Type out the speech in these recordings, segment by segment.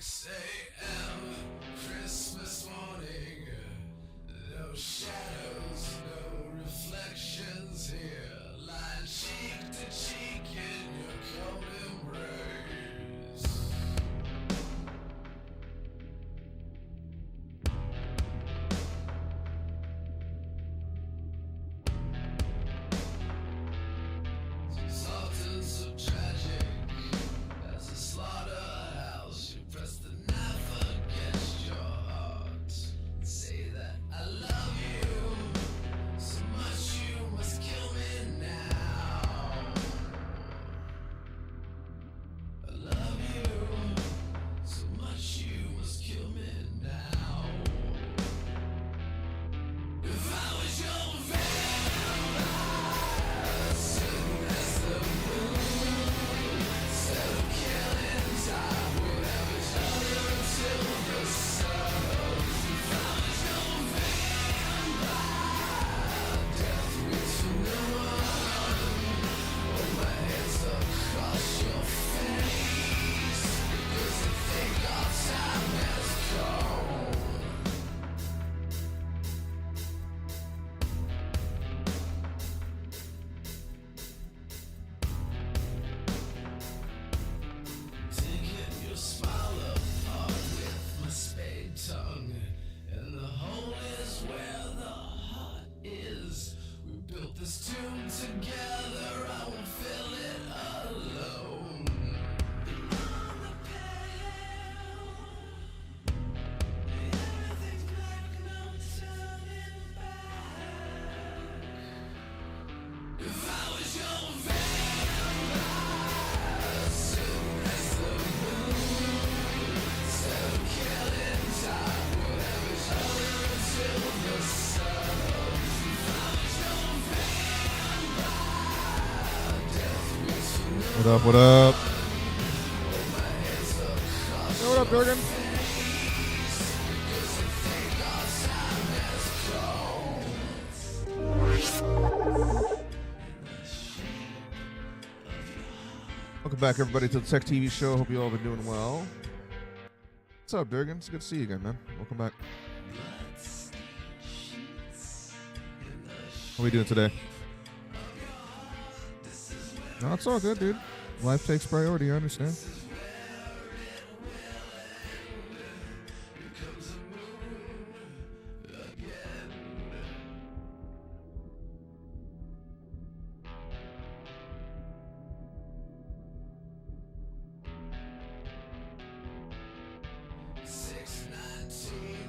6 a.m. Christmas morning. No shadows, no reflections here. Lying cheek to cheek in your cold embrace. Soft and so tragic as a slaughterhouse. You press the knife against your heart. Say that I love you so much you must kill me now. I love you so much you must kill me now. If I was your vampire, sitting as the moon, instead of killing time, we'd have each other until the sun. If I was your vampire, death waits for no one. Hold my hands across your face, because I think our time has come. Taking your smile apart with my spade tongue, and the hole is where the heart is. We built this tomb together, I won't fill it alone. Beyond the pale, everything's black, no turning back. If I was your vampire, sitting as the moon, instead of killing time, we'd have each other until the sun. If I was your vampire, death waits for no What up, what up? Hold my hands across Hey, what up, Durgan? because I think our time has come. Welcome back, everybody, to the TekTV show. Hope you all been doing well. What's up, Durgan? It's good to see you again, man. Welcome back. How are we doing today? No, it's all good, dude. Life takes priority, I understand.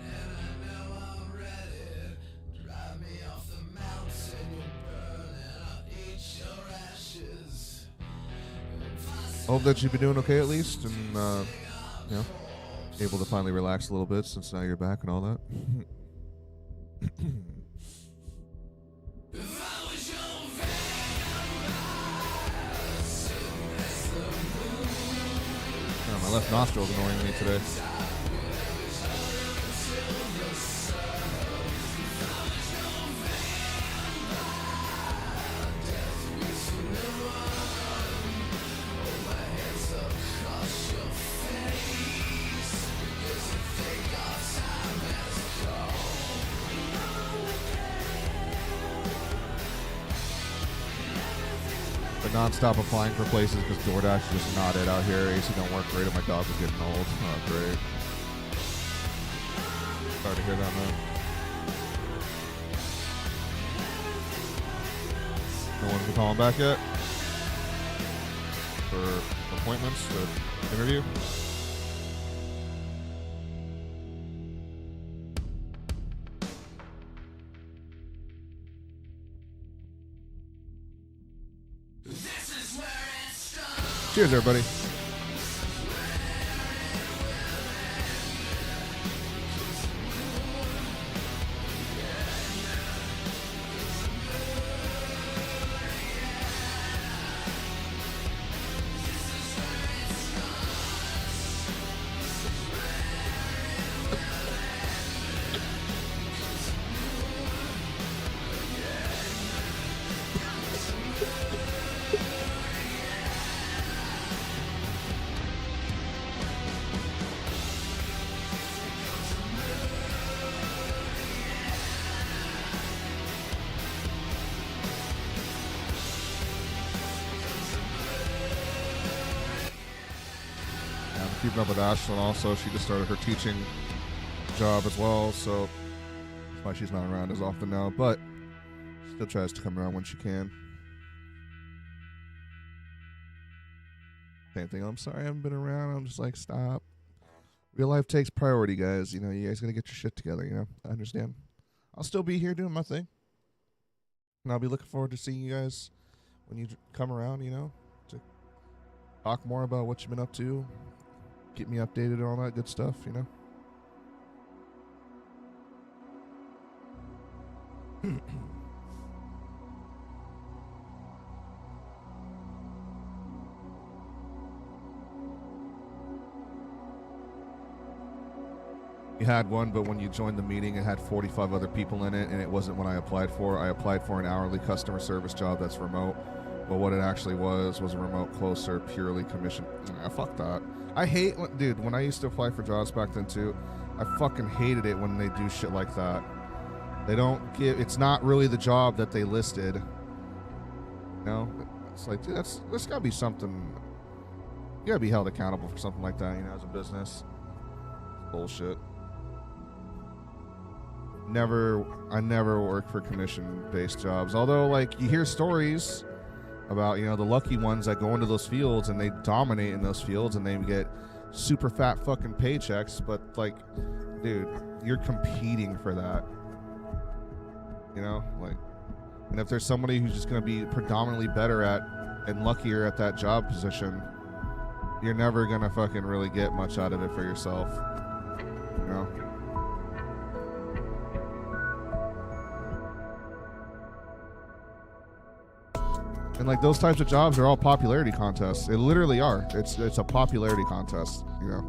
And I know I'm ready. Drive me off the mountain, you'll burn, and I'll eat your ashes. Hope that you've been doing okay at least, and you know, able to finally relax a little bit since now you're back and all that. If I was your vampire, sitting as the moon, Oh, my left nostril's annoying me today. across your face, because I think our time has come. But non-stop applying for places because DoorDash is just not it out here. AC don't work great, and my dog is getting old. Oh, great. Sorry to hear that, man. No one's been calling back yet for appointments to interview. This is where it starts. Cheers, everybody. keeping up with Ashlyn also. She just started her teaching job as well, so that's why she's not around as often now, but still tries to come around when she can. Same thing. I'm sorry I haven't been around. I'm just like, stop. Real life takes priority, guys. You know, you guys gotta get your shit together, you know? I understand. I'll still be here doing my thing. And I'll be looking forward to seeing you guys when you come around, you know, to talk more about what you've been up to, get me updated and all that good stuff, you know? You had one, but when you joined the meeting, it had 45 other people in it, and it wasn't what I applied for. I applied for an hourly customer service job that's remote, but what it actually was a remote, closer, purely commission. Fuck that. I hate, dude, when I used to apply for jobs back then too, I fucking hated it when they do shit like that. They don't give, it's not really the job that they listed. You know? It's like, dude, there's gotta be something, you gotta be held accountable for something like that, you know, as a business. Bullshit. I never worked for commission-based jobs. Although, like, you hear stories about, you know, the lucky ones that go into those fields and they dominate in those fields and they get super fat fucking paychecks. But, like, dude, you're competing for that. You know, like, and if there's somebody who's just going to be predominantly better at and luckier at that job position, you're never going to fucking really get much out of it for yourself. You know? And like those types of jobs are all popularity contests. They literally are. It's a popularity contest, you know.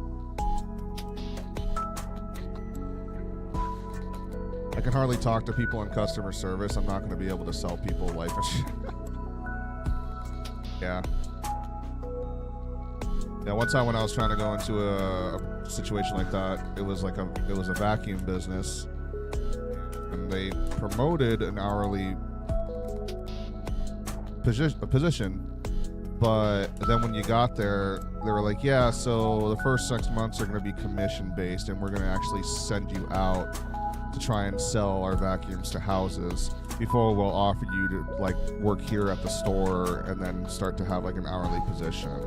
I can hardly talk to people in customer service. I'm not going to be able to sell people life insurance. Yeah. Yeah, one time when I was trying to go into a situation like that, it was a vacuum business, and they promoted an hourly position, but then when you got there, they were like, yeah, so the first 6 months are going to be commission based, and we're going to actually send you out to try and sell our vacuums to houses before we'll offer you to like work here at the store and then start to have like an hourly position.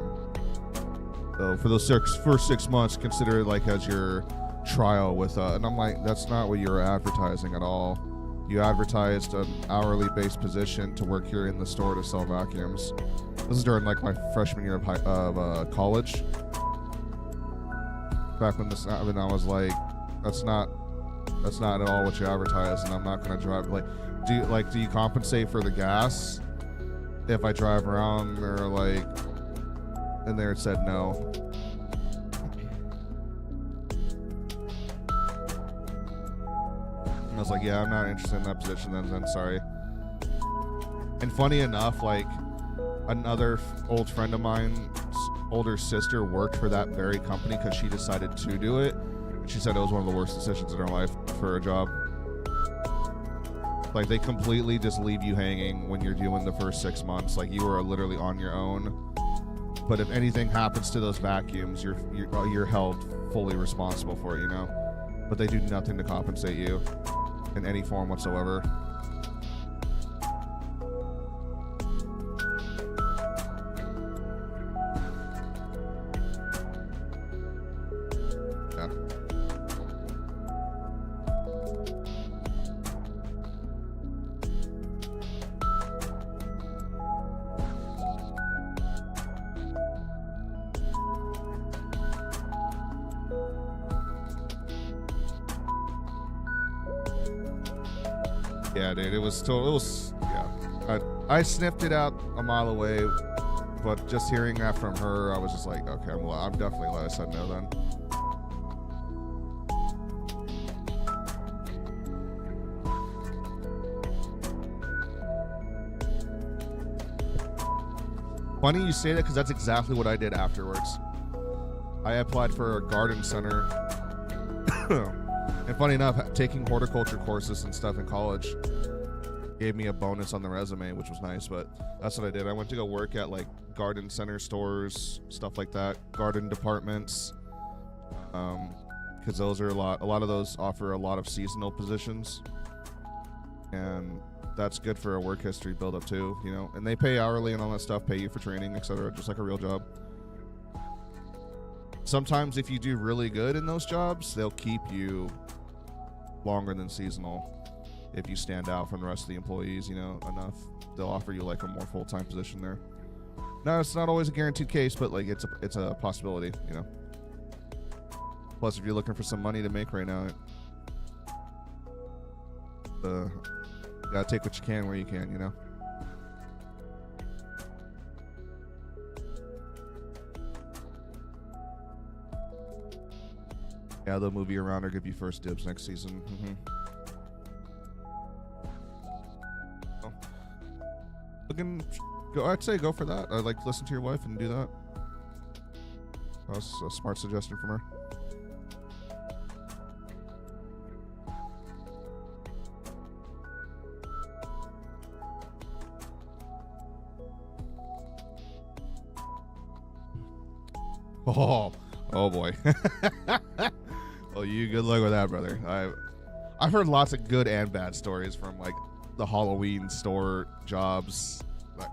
So for those first 6 months, consider it like as your trial with and I'm like, that's not what you're advertising at all. You advertised an hourly based position to work here in the store to sell vacuums. This is during like my freshman year of college. Back when I was like, that's not at all what you advertised, and I'm not going to drive. Do you compensate for the gas if I drive around, or like? And there it said no. I was like, yeah, I'm not interested in that position then sorry. And funny enough, like another old friend of mine's older sister worked for that very company because she decided to do it. She said it was one of the worst decisions in her life for a job. Like, they completely just leave you hanging when you're doing the first 6 months. Like, you are literally on your own. But if anything happens to those vacuums, you're held fully responsible for it, you know? But they do nothing to compensate you in any form whatsoever. Yeah. Yeah, dude, it was yeah. I sniffed it out a mile away, but just hearing that from her, I was just like, okay, I'm definitely glad I said no then. Funny you say that, because that's exactly what I did afterwards. I applied for a garden center. And funny enough, taking horticulture courses and stuff in college gave me a bonus on the resume, which was nice, but that's what I did. I went to go work at like garden center stores, stuff like that, garden departments, because those are a lot of those offer a lot of seasonal positions, and that's good for a work history buildup too, you know. And they pay hourly and all that stuff, pay you for training, etc., just like a real job. Sometimes if you do really good in those jobs, they'll keep you longer than seasonal. If you stand out from the rest of the employees, you know, enough, they'll offer you like a more full-time position there. No, it's not always a guaranteed case, but like it's a possibility, you know. Plus, if you're looking for some money to make right now, you gotta take what you can where you can, you know. Yeah, they'll move you around or give you first dibs next season. I'd say go for that. I'd like to listen to your wife and do that. That was a smart suggestion from her. Oh boy. Well, you good luck with that, brother. I've heard lots of good and bad stories from like the Halloween store jobs, like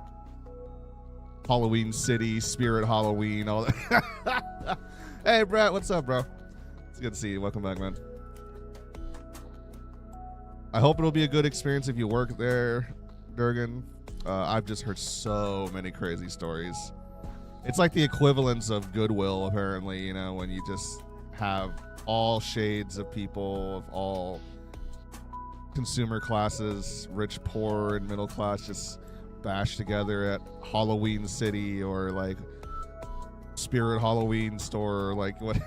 Halloween City, Spirit Halloween, all that. Hey, Brett, what's up, bro? It's good to see you. Welcome back, man. I hope it'll be a good experience if you work there, Durgan. I've just heard so many crazy stories. It's like the equivalence of Goodwill, apparently, you know, when you just have all shades of people of all consumer classes, rich, poor, and middle class, just bashed together at Halloween City or like Spirit Halloween store, or like what.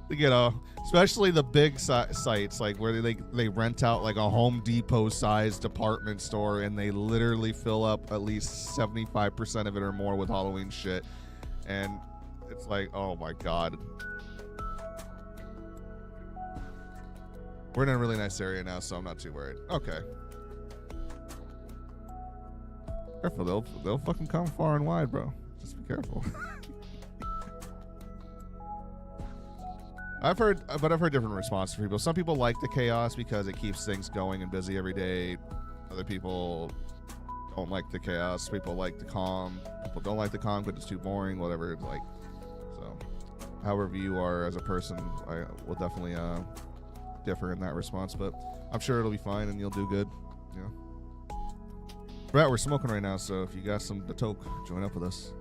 You know, especially the big sites, like where they rent out like a Home Depot sized department store, and they literally fill up at least 75% of it or more with Halloween shit. And it's like, oh my God. We're in a really nice area now, so I'm not too worried. Okay. Careful, they'll fucking come far and wide, bro. Just be careful. I've heard different responses from people. Some people like the chaos because it keeps things going and busy every day. Other people don't like the chaos. People like the calm. People don't like the calm because it's too boring, whatever. Like, so, however you are as a person, I will definitely differ in that response. But I'm sure it'll be fine and you'll do good. You know. Brett, we're smoking right now, so if you got some to toke, join up with us.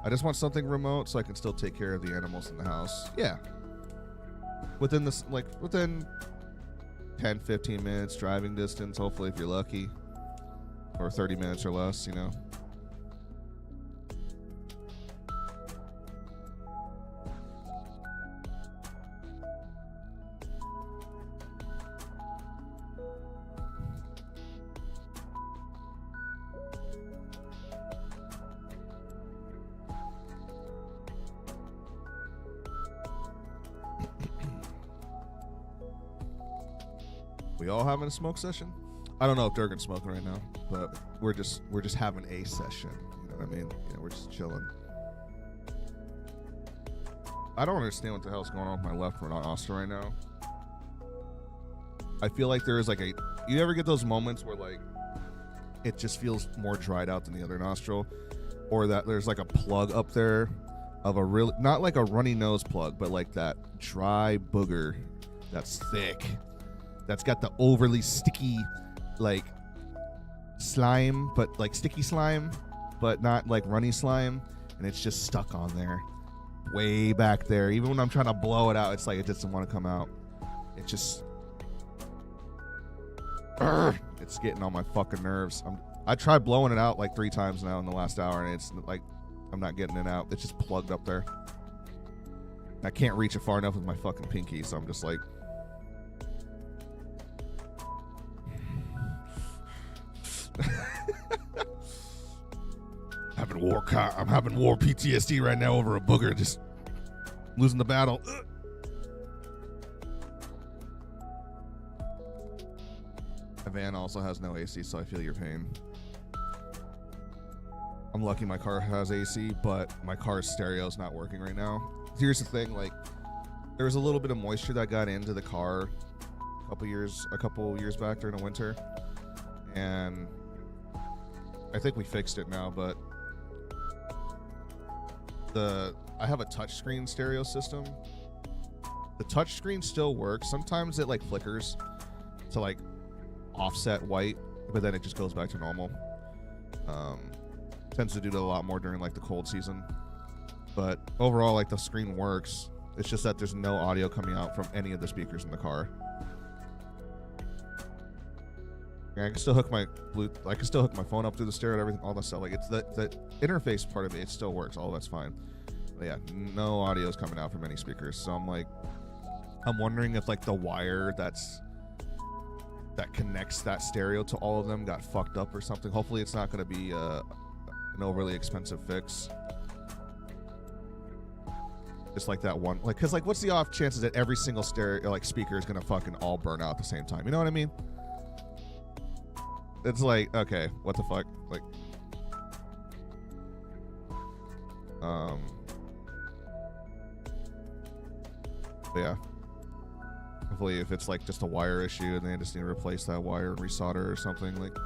I just want something remote so I can still take care of the animals in the house. Yeah. Within 10, 15 minutes driving distance, hopefully, if you're lucky. Or 30 minutes or less, you know. We all having a smoke session? I don't know if Durgan's smoking right now, but we're just having a session. You know what I mean? You know, we're just chilling. I don't understand what the hell's going on with my left nostril right now. I feel like there is like a. You ever get those moments where like it just feels more dried out than the other nostril, or that there's like a plug up there of a real, not like a runny nose plug, but like that dry booger that's thick. That's got the overly sticky, like, slime, but like sticky slime, but not like runny slime. And it's just stuck on there, way back there. Even when I'm trying to blow it out, it's like it doesn't want to come out. It just, it's getting on my fucking nerves. I tried blowing it out like 3 times now in the last hour, and it's like, I'm not getting it out. It's just plugged up there. I can't reach it far enough with my fucking pinky, so I'm just like, I'm having war PTSD right now over a booger, just losing the battle. van also has no AC, so I feel your pain. I'm lucky my car has AC, but my car's stereo is not working right now. Here's the thing, like, there was a little bit of moisture that got into the car a couple years back during the winter, and I think we fixed it now, but I have a touchscreen stereo system. The touchscreen still works. Sometimes it like flickers to like offset white, but then it just goes back to normal. Tends to do that a lot more during like the cold season. But overall, like, the screen works. It's just that there's no audio coming out from any of the speakers in the car. I can still hook my phone up through the stereo and everything, all that stuff. Like, it's the interface part of it still works. All that's fine. But yeah, no audio is coming out from any speakers. So I'm wondering if like the wire that connects that stereo to all of them got fucked up or something. Hopefully it's not going to be an overly expensive fix. Just like that one, like, cause like, what's the off chances that every single stereo like speaker is gonna fucking all burn out at the same time? You know what I mean? It's like, okay, what the fuck? Like, but yeah. Hopefully, if it's like just a wire issue and they just need to replace that wire and resolder or something, like.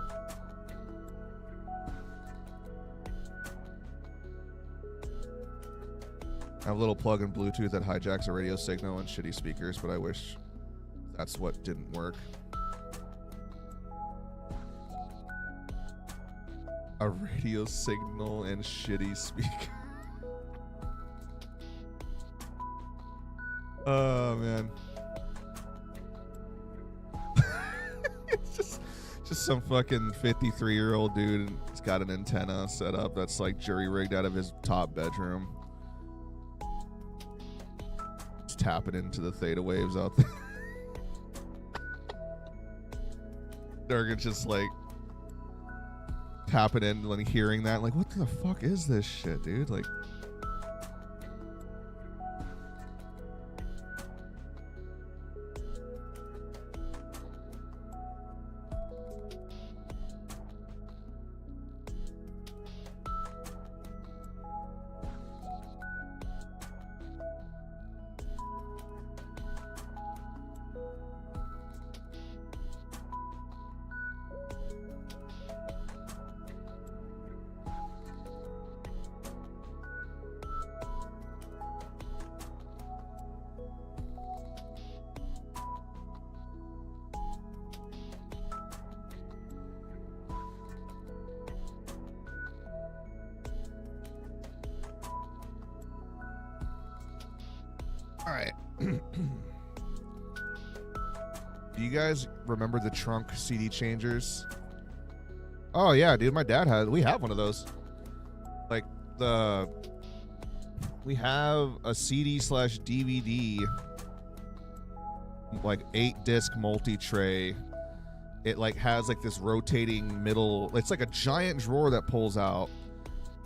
I have a little plug-in Bluetooth that hijacks a radio signal and shitty speakers, but I wish that's what didn't work. A radio signal and shitty speaker. Oh, man. It's just some fucking 53-year-old dude. He's got an antenna set up that's like jury-rigged out of his top bedroom. Tapping into the theta waves out there. Durgan's just like tapping in, like hearing that, like, what the fuck is this shit, dude? Like, all right. Do you guys remember the trunk CD changers? Oh yeah, dude, my dad we have one of those. Like, we have a CD/DVD, like 8-disc multi-tray. It like has like this rotating middle, it's like a giant drawer that pulls out,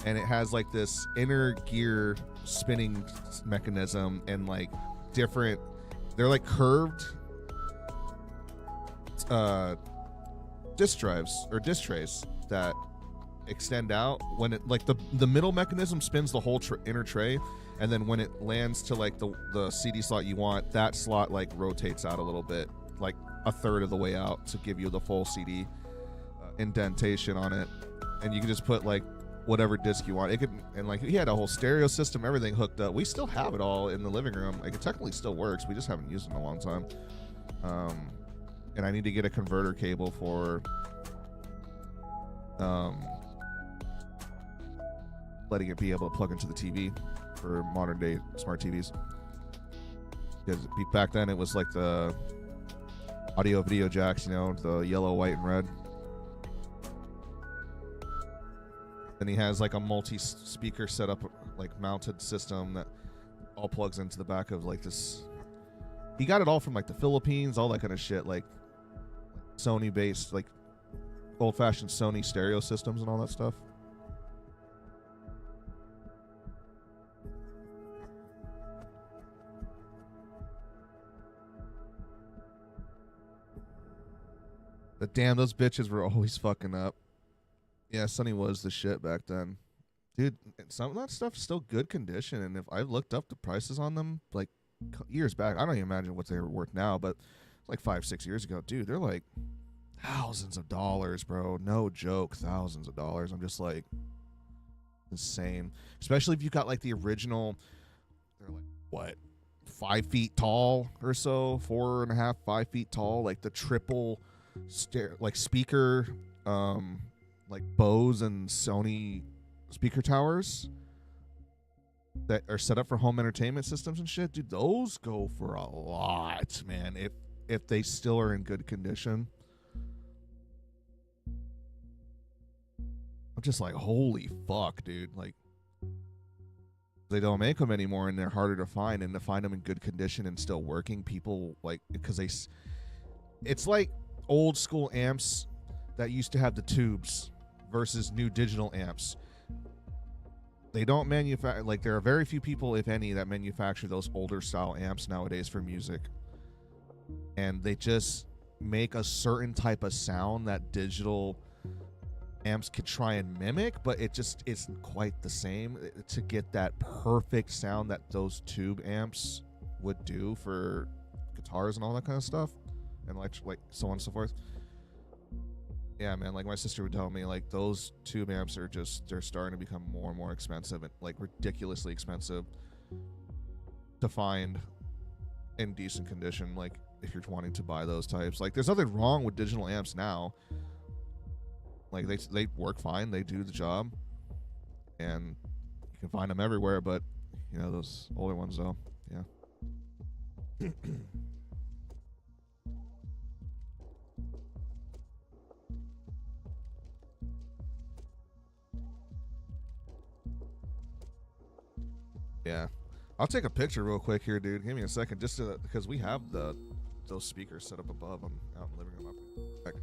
and it has like this inner gear spinning mechanism and like different, they're like curved disk drives or disk trays that extend out. When it like the middle mechanism spins the whole inner tray, and then when it lands to like the CD slot you want, that slot like rotates out a little bit, like a third of the way out, to give you the full CD indentation on it, and you can just put like whatever disc you want. It could, and like he had a whole stereo system, everything hooked up. We still have it all in the living room. Like, it technically still works. We just haven't used it in a long time. And I need to get a converter cable for letting it be able to plug into the TV for modern day smart TVs. Because back then it was like the audio video jacks, you know, the yellow, white, and red. Then he has like a multi-speaker setup, like mounted system that all plugs into the back of like this. He got it all from like the Philippines, all that kind of shit, like Sony based, like old-fashioned Sony stereo systems and all that stuff. But damn, those bitches were always fucking up. Yeah, Sonny was the shit back then. Dude, some of that stuff's still good condition, and if I looked up the prices on them like years back, I don't even imagine what they were worth now, but like 5-6 years ago, dude, they're like thousands of dollars, bro. No joke, thousands of dollars. I'm just like, insane. Especially if you got like the original, they're like, what, 5 feet tall or so, 4.5, 5 feet tall, like the triple like speaker, like Bose and Sony speaker towers that are set up for home entertainment systems and shit. Dude, those go for a lot, man. If they still are in good condition. I'm just like, holy fuck, dude. Like, they don't make them anymore, and they're harder to find, and to find them in good condition and still working, people like, because it's like old school amps that used to have the tubes versus new digital amps. They don't manufacture, like, there are very few people, if any, that manufacture those older style amps nowadays for music. And they just make a certain type of sound that digital amps could try and mimic, but it just isn't quite the same to get that perfect sound that those tube amps would do for guitars and all that kind of stuff, and like so on and so forth. Yeah, man, like my sister would tell me, like, those tube amps are just, they're starting to become more and more expensive, and like ridiculously expensive to find in decent condition, like if you're wanting to buy those types. Like, there's nothing wrong with digital amps now. Like, they work fine, they do the job, and you can find them everywhere, but you know, those older ones though, yeah. Yeah, I'll take a picture real quick here, dude. Give me a second, just because we have those speakers set up above. I'm out in the living room. Back.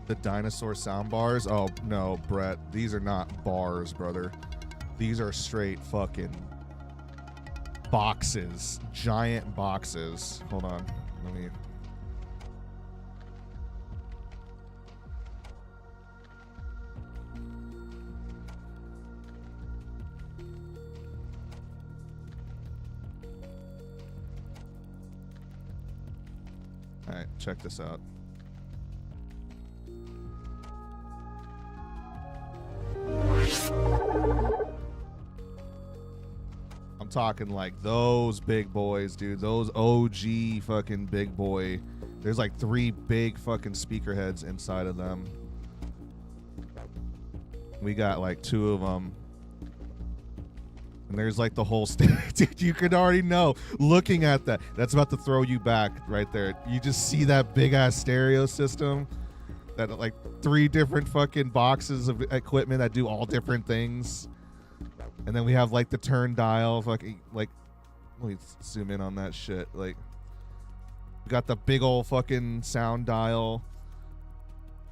The dinosaur sound bars? Oh, no, Brett. These are not bars, brother. These are straight fucking boxes. Giant boxes. Hold on. Let me... Alright, check this out. I'm talking like those big boys, dude. Those OG fucking big boy. There's like 3 big fucking speaker heads inside of them. We got like 2 of them. And there's like the whole stage. Dude, you could already know. Looking at that. That's about to throw you back right there. You just see that big ass stereo system. That like 3 different fucking boxes of equipment that do all different things. And then we have like the turn dial, fucking, like, let me zoom in on that shit. Like, we got the big old fucking sound dial,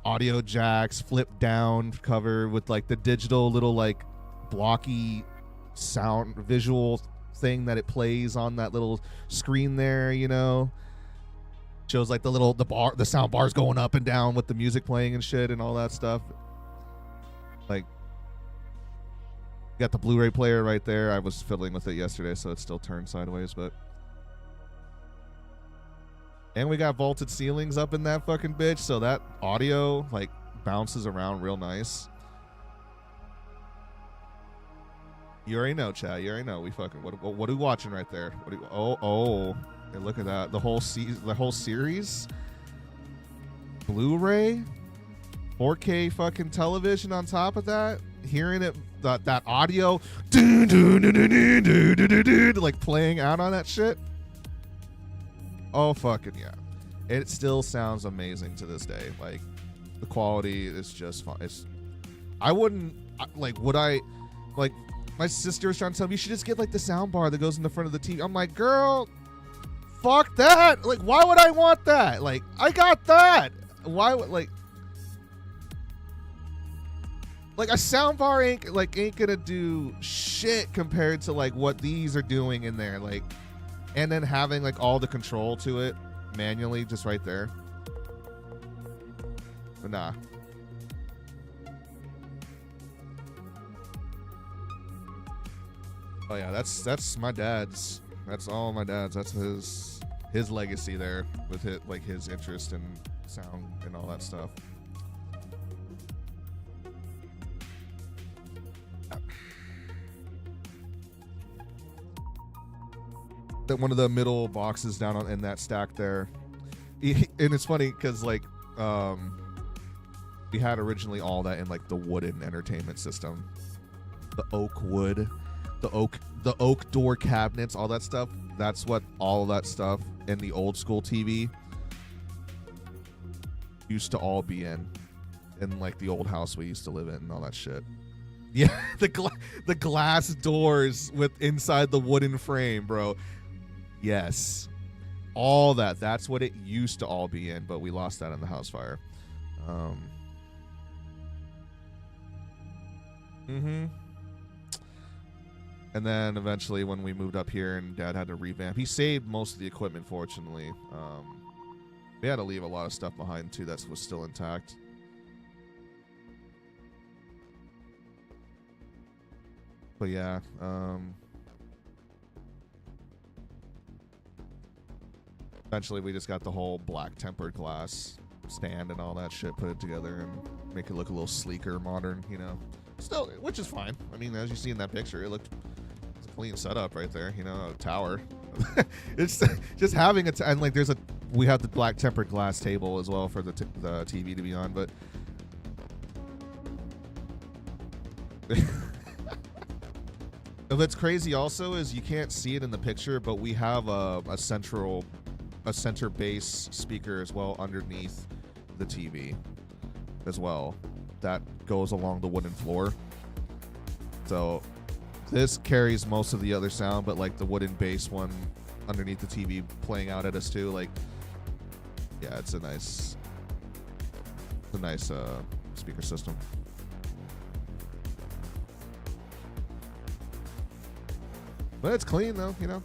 audio jacks, flip down cover with like the digital little like blocky sound visual thing that it plays on that little screen there, you know. Shows like the sound bars going up and down with the music playing and shit and all that stuff. Like, got the Blu-ray player right there. I was fiddling with it yesterday, so it's still turned sideways, but... And we got vaulted ceilings up in that fucking bitch, so that audio, like, bounces around real nice. You already know, chat. You already know. We fucking what are we watching right there? Oh, hey, look at that. The whole series, Blu-ray, 4K fucking television on top of that. Hearing it, that audio, like playing out on that shit. Oh fucking yeah! It still sounds amazing to this day. Like the quality is just fun. I wouldn't would I like. My sister was trying to tell me you should just get like the sound bar that goes in the front of the TV. I'm like, girl, fuck that. Like, why would I want that? Like, I got that. Why would like a sound bar ain't gonna do shit compared to like what these are doing in there. Like, and then having like all the control to it manually just right there. But nah. Oh yeah, that's my dad's. That's all my dad's. That's his legacy there with it, like his interest in sound and all that stuff. That one of the middle boxes down in that stack there, and it's funny because like we had originally all that in like the wooden entertainment system, the oak wood. The oak door cabinets, all that stuff. That's what all of that stuff in the old school TV used to all be in like the old house we used to live in and all that shit. Yeah, the glass doors with inside the wooden frame, bro. Yes, all that. That's what it used to all be in, but we lost that in the house fire. And then eventually when we moved up here and Dad had to revamp, he saved most of the equipment, fortunately. We had to leave a lot of stuff behind, too, that was still intact. But yeah, eventually we just got the whole black tempered glass stand and all that shit, put it together and make it look a little sleeker, modern, you know. Still, which is fine. I mean, as you see in that picture, it's a clean setup right there, you know, a tower. It's just having and like we have the black tempered glass table as well for the TV to be on, but what's crazy also is you can't see it in the picture, but we have a center bass speaker as well underneath the TV as well that goes along the wooden floor. So this carries most of the other sound, but like the wooden bass one underneath the TV playing out at us too. Like, yeah, it's a nice speaker system. But it's clean though, you know.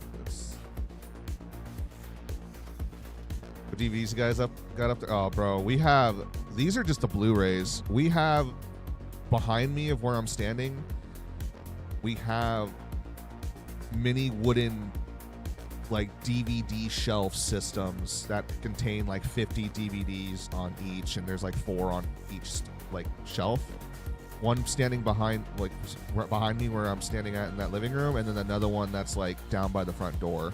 What DVDs you guys got up there? Oh, bro, these are just the Blu-rays. We have behind me of where I'm standing. We have mini wooden like DVD shelf systems that contain like 50 DVDs on each, and there's like 4 on each like shelf. One standing behind me where I'm standing at in that living room, and then another one that's like down by the front door.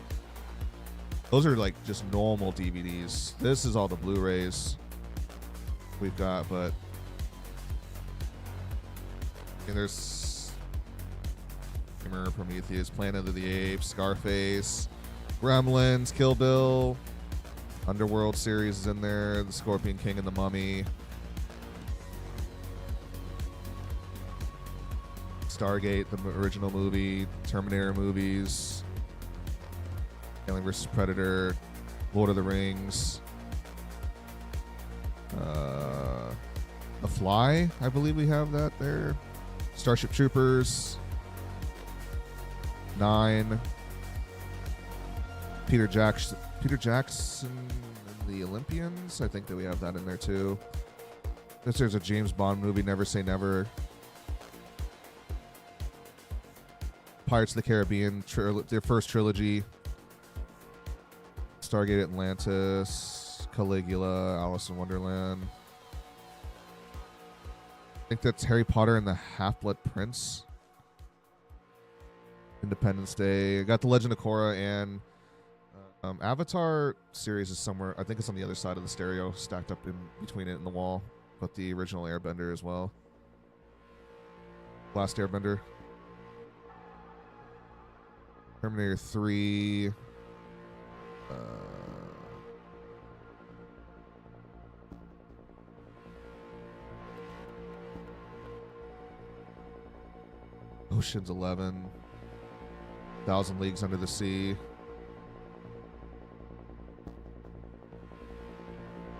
Those are like just normal DVDs. This is all the Blu-rays we've got, but and there's Prometheus, Planet of the Apes, Scarface, Gremlins, Kill Bill, Underworld series is in there, The Scorpion King and the Mummy, Stargate, the original movie, Terminator movies, Alien vs. Predator, Lord of the Rings, The Fly, I believe we have that there, Starship Troopers, 9, Peter Jackson and the Olympians, I think that we have that in there too. There's a James Bond movie, Never Say Never. Pirates of the Caribbean, their first trilogy. Stargate Atlantis, Caligula, Alice in Wonderland. I think that's Harry Potter and the Half-Blood Prince. Independence Day. I got the Legend of Korra and Avatar series is somewhere. I think it's on the other side of the stereo, stacked up in between it and the wall. But the original Airbender as well. Last Airbender. Terminator 3. Ocean's 11. 1,000 Leagues Under the Sea.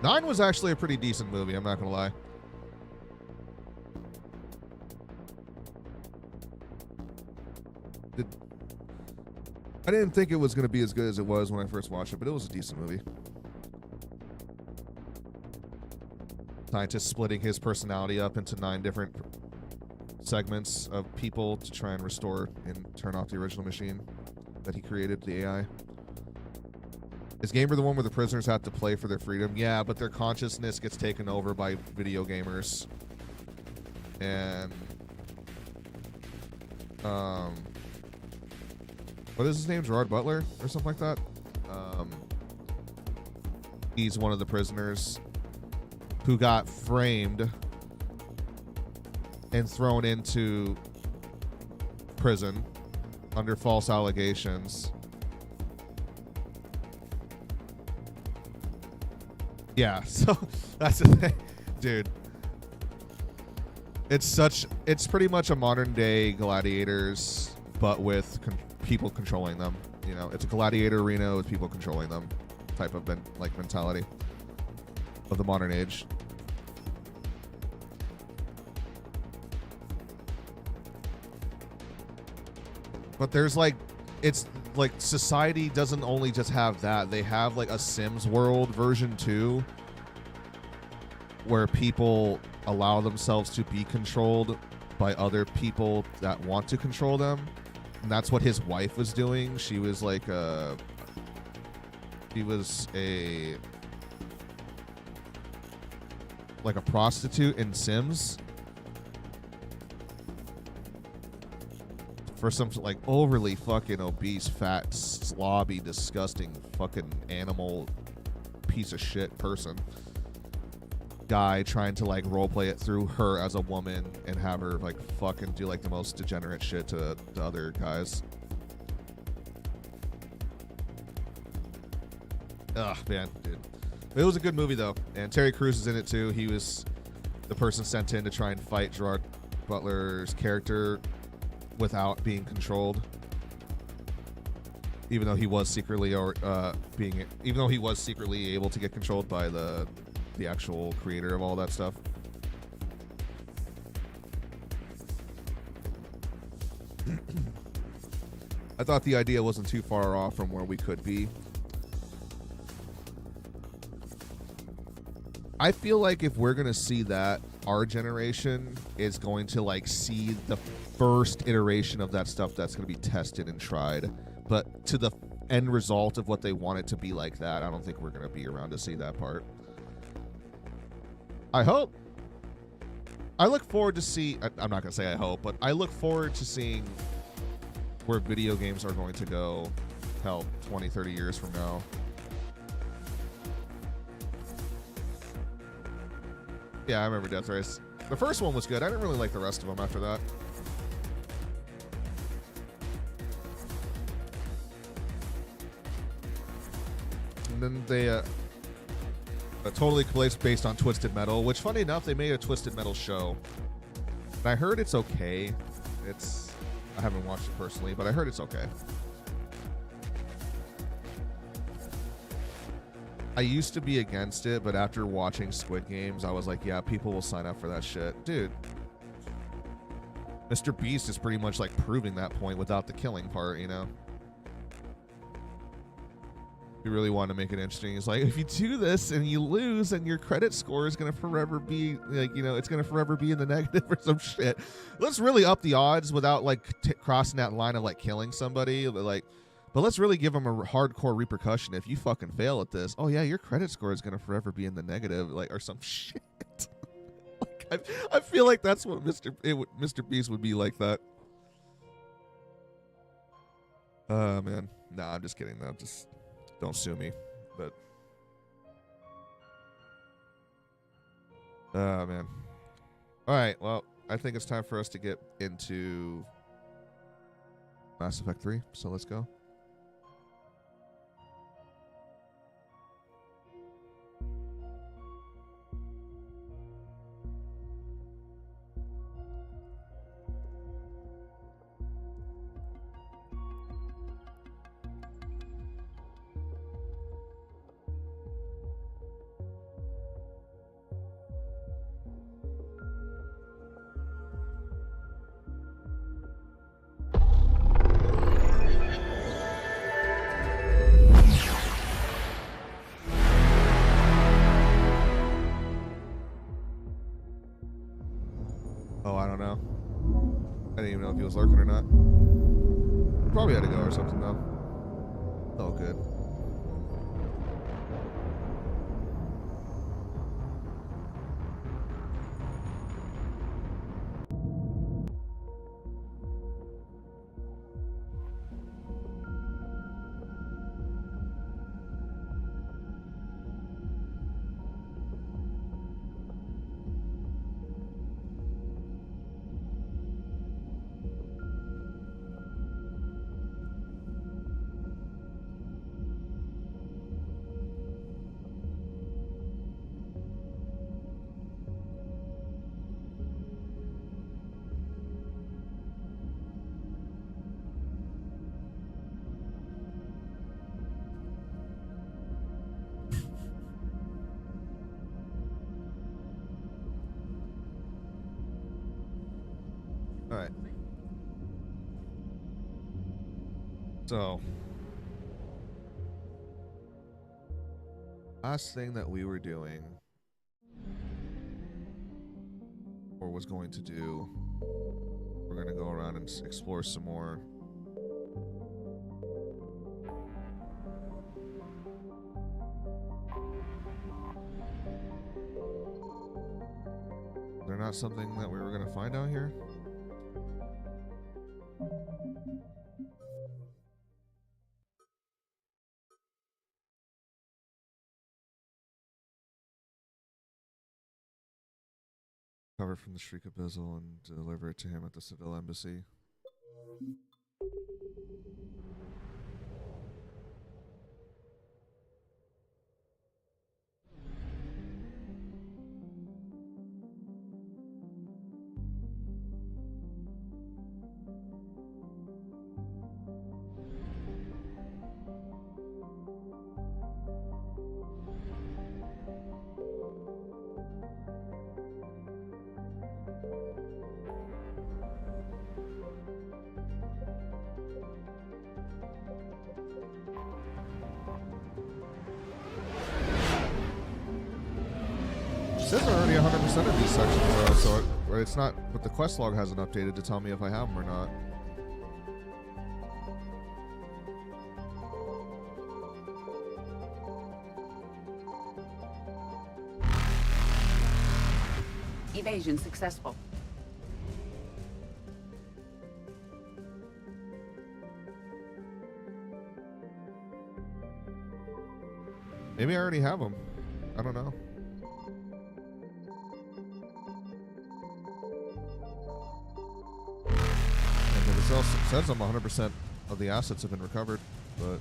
9 was actually a pretty decent movie, I'm not going to lie. I didn't think it was going to be as good as it was when I first watched it, but it was a decent movie. Scientist splitting his personality up into 9 different segments of people to try and restore and turn off the original machine that he created, the AI. Is Gamer the one where the prisoners have to play for their freedom? Yeah, but their consciousness gets taken over by video gamers. And what is his name? Gerard Butler or something like that? He's one of the prisoners who got framed and thrown into prison under false allegations. Yeah, so that's the thing, dude. It's pretty much a modern day Gladiators, but with people controlling them. You know, it's a gladiator arena with people controlling them, type of mentality of the modern age. But there's it's like society doesn't only just have that. They have like a Sims world version 2 where people allow themselves to be controlled by other people that want to control them. And that's what his wife was doing. She was like a prostitute in Sims. For some like overly fucking obese, fat, slobby, disgusting fucking animal piece of shit person guy trying to like roleplay it through her as a woman and have her like fucking do like the most degenerate shit to other guys. Ugh, man, dude. It was a good movie though, and Terry Crews is in it too. He was the person sent in to try and fight Gerard Butler's character without being controlled, even though he was secretly able to get controlled by the actual creator of all that stuff. I thought the idea wasn't too far off from where we could be. I feel like if we're gonna see that, our generation is going to like see the first iteration of that stuff that's going to be tested and tried. But to the end result of what they want it to be like that, I don't think we're going to be around to see that part. I hope. I look forward to see. I'm not going to say I hope, but I look forward to seeing where video games are going to go, hell, 20, 30 years from now. Yeah, I remember Death Race. The first one was good. I didn't really like the rest of them after that. And then they totally placed based on Twisted Metal, which, funny enough, they made a Twisted Metal show. And I heard it's okay. I haven't watched it personally, but I heard it's okay. I used to be against it, but after watching Squid Games, I was like, yeah, people will sign up for that shit. Dude, Mr. Beast is pretty much like proving that point without the killing part, you know? If you really want to make it interesting, it's like, if you do this and you lose and your credit score is going to forever be, like, you know, it's going to forever be in the negative or some shit. Let's really up the odds without, like, crossing that line of, like, killing somebody, but let's really give them a hardcore repercussion. If you fucking fail at this, oh yeah, your credit score is gonna forever be in the negative, like, or some shit. Like, I feel like that's what Mr. Beast would be like that. Man. Nah, I'm just kidding. No, just don't sue me. But man. All right. Well, I think it's time for us to get into Mass Effect 3. So let's go. Oh, I don't know. I didn't even know if he was lurking or not. Probably had to go or something, though. Oh, good. All right. So, last thing that we were doing, or was going to do, we're going to go around and explore some more. Is there not something that we were going to find out here? Cover from the Shriek Abyssal and deliver it to him at the Citadel Embassy. It says already 100% of these sections, though, so it's not, but the quest log hasn't updated to tell me if I have them or not. Evasion successful. Maybe I already have them. I don't know. It also says 100% of the assets have been recovered, but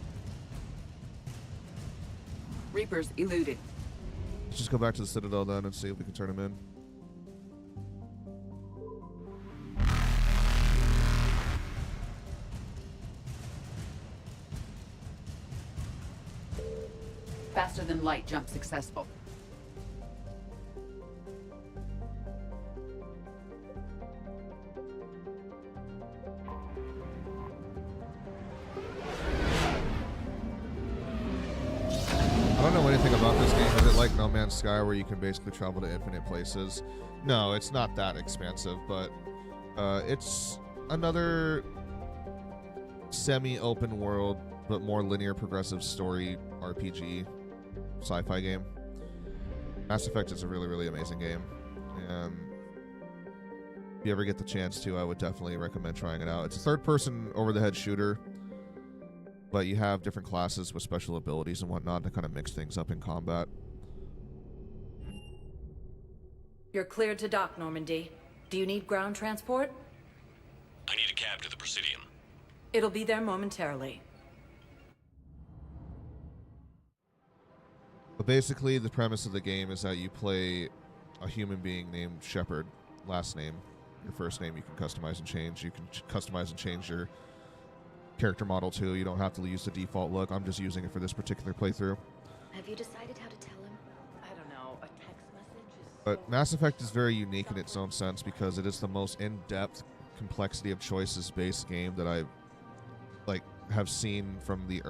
Reapers eluded. let's just go back to the Citadel then and see if we can turn them in. Faster than light jump successful. I don't know anything about this game. Is it like No Man's Sky where you can basically travel to infinite places? No, it's not that expansive, but it's another semi-open world, but more linear progressive story RPG sci-fi game. Mass Effect is a really, really amazing game. And if you ever get the chance to, I would definitely recommend trying it out. It's a third-person over-the-head shooter. but you have different classes with special abilities and whatnot to kind of mix things up in combat. You're cleared to dock, Normandy. Do you need ground transport? I need a cab to the Presidium. It'll be there momentarily. But basically, the premise of the game is that you play a human being named Shepard, last name. Your first name you can customize and change. You can customize and change your character model too. You don't have to use the default look. I'm just using it for this particular playthrough. Have you decided how to tell him? I don't know. A text message is But Mass Effect is very unique in its own sense because it is the most in-depth complexity of choices based game that I have seen from the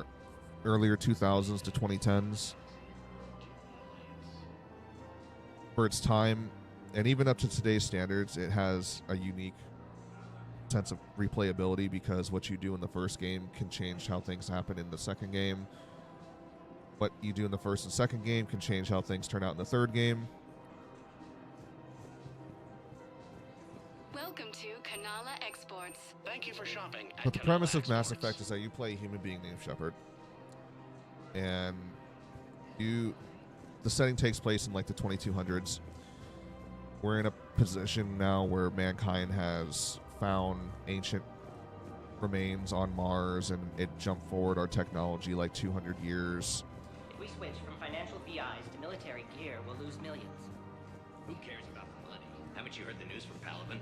earlier 2000s to 2010s. For its time, and even up to today's standards, it has a unique sense of replayability because what you do in the first game can change how things happen in the second game. What you do in the first and second game can change how things turn out in the third game. Welcome to Kanala Exports. Thank you for shopping at But the premise Canal of Mass Exports. Effect is that you play a human being named Shepard, and the setting takes place in like the 2200s. We're in a position now where mankind has found ancient remains on Mars, and it jumped forward our technology like 200 years. If we switch from financial VIs to military gear, we'll lose millions. Who cares about the money? Haven't you heard the news from Palaven?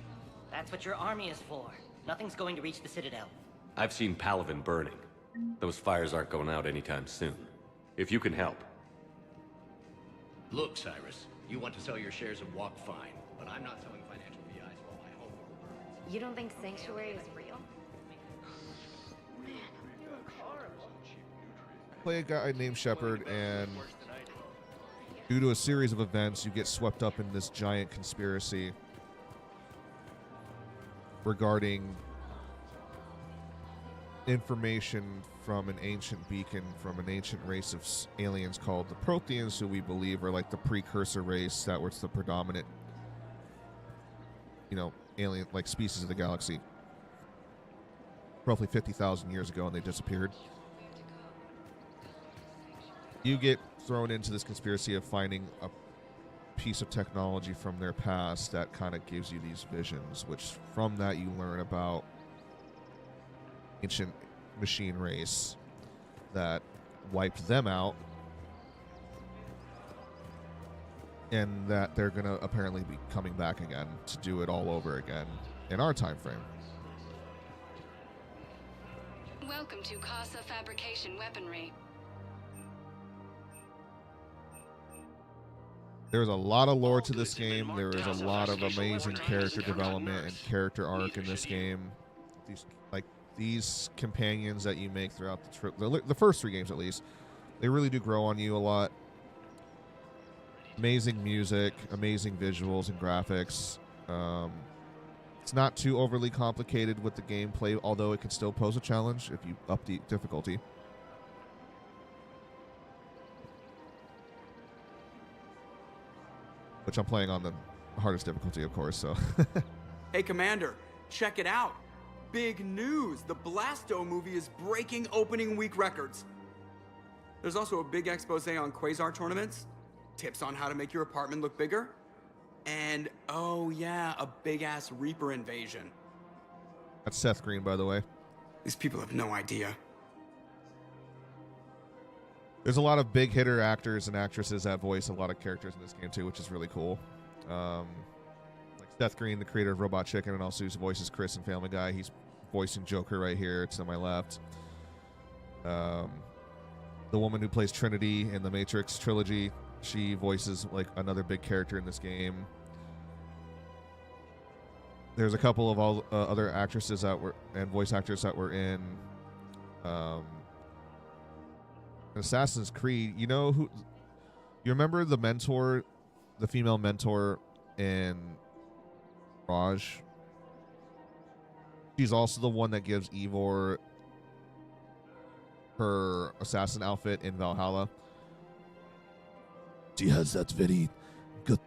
That's what your army is for. Nothing's going to reach the Citadel. I've seen Palaven burning. Those fires aren't going out anytime soon. If you can help. Look, Cyrus, you want to sell your shares and walk fine, but I'm not selling financial VIs while my home world burns. You don't think Sanctuary is real? Play a guy named Shepard, and due to a series of events, you get swept up in this giant conspiracy regarding information from an ancient beacon from an ancient race of aliens called the Protheans, who we believe are like the precursor race that was the predominant, alien like species of the galaxy roughly 50,000 years ago, and they disappeared. You get thrown into this conspiracy of finding a piece of technology from their past that kind of gives you these visions, which from that you learn about ancient machine race that wiped them out, and that they're going to apparently be coming back again to do it all over again in our time frame. Welcome to Casa Fabrication Weaponry. There's a lot of lore to this game. There is a lot of amazing character development and character arc in this game. These companions that you make throughout the trip, the first three games at least, they really do grow on you a lot. Amazing music, amazing visuals and graphics. It's not too overly complicated with the gameplay, although it can still pose a challenge if you up the difficulty. Which I'm playing on the hardest difficulty, of course, so. Hey, Commander, check it out. Big news! The Blasto movie is breaking opening week records. There's also a big expose on Quasar tournaments, tips on how to make your apartment look bigger, and, oh yeah, a big-ass Reaper invasion. That's Seth Green, by the way. These people have no idea. There's a lot of big hitter actors and actresses that voice a lot of characters in this game too, which is really cool. Like Seth Green, the creator of Robot Chicken, and also voices Chris in Family Guy. He's voicing Joker right here. It's on my left. The woman who plays Trinity in the Matrix trilogy, she voices like another big character in this game. There's a couple of other actresses that were and voice actors that were in Assassin's Creed. You know who? You remember the mentor, the female mentor in Raj? She's also the one that gives Eivor her assassin outfit in Valhalla. She has that very good,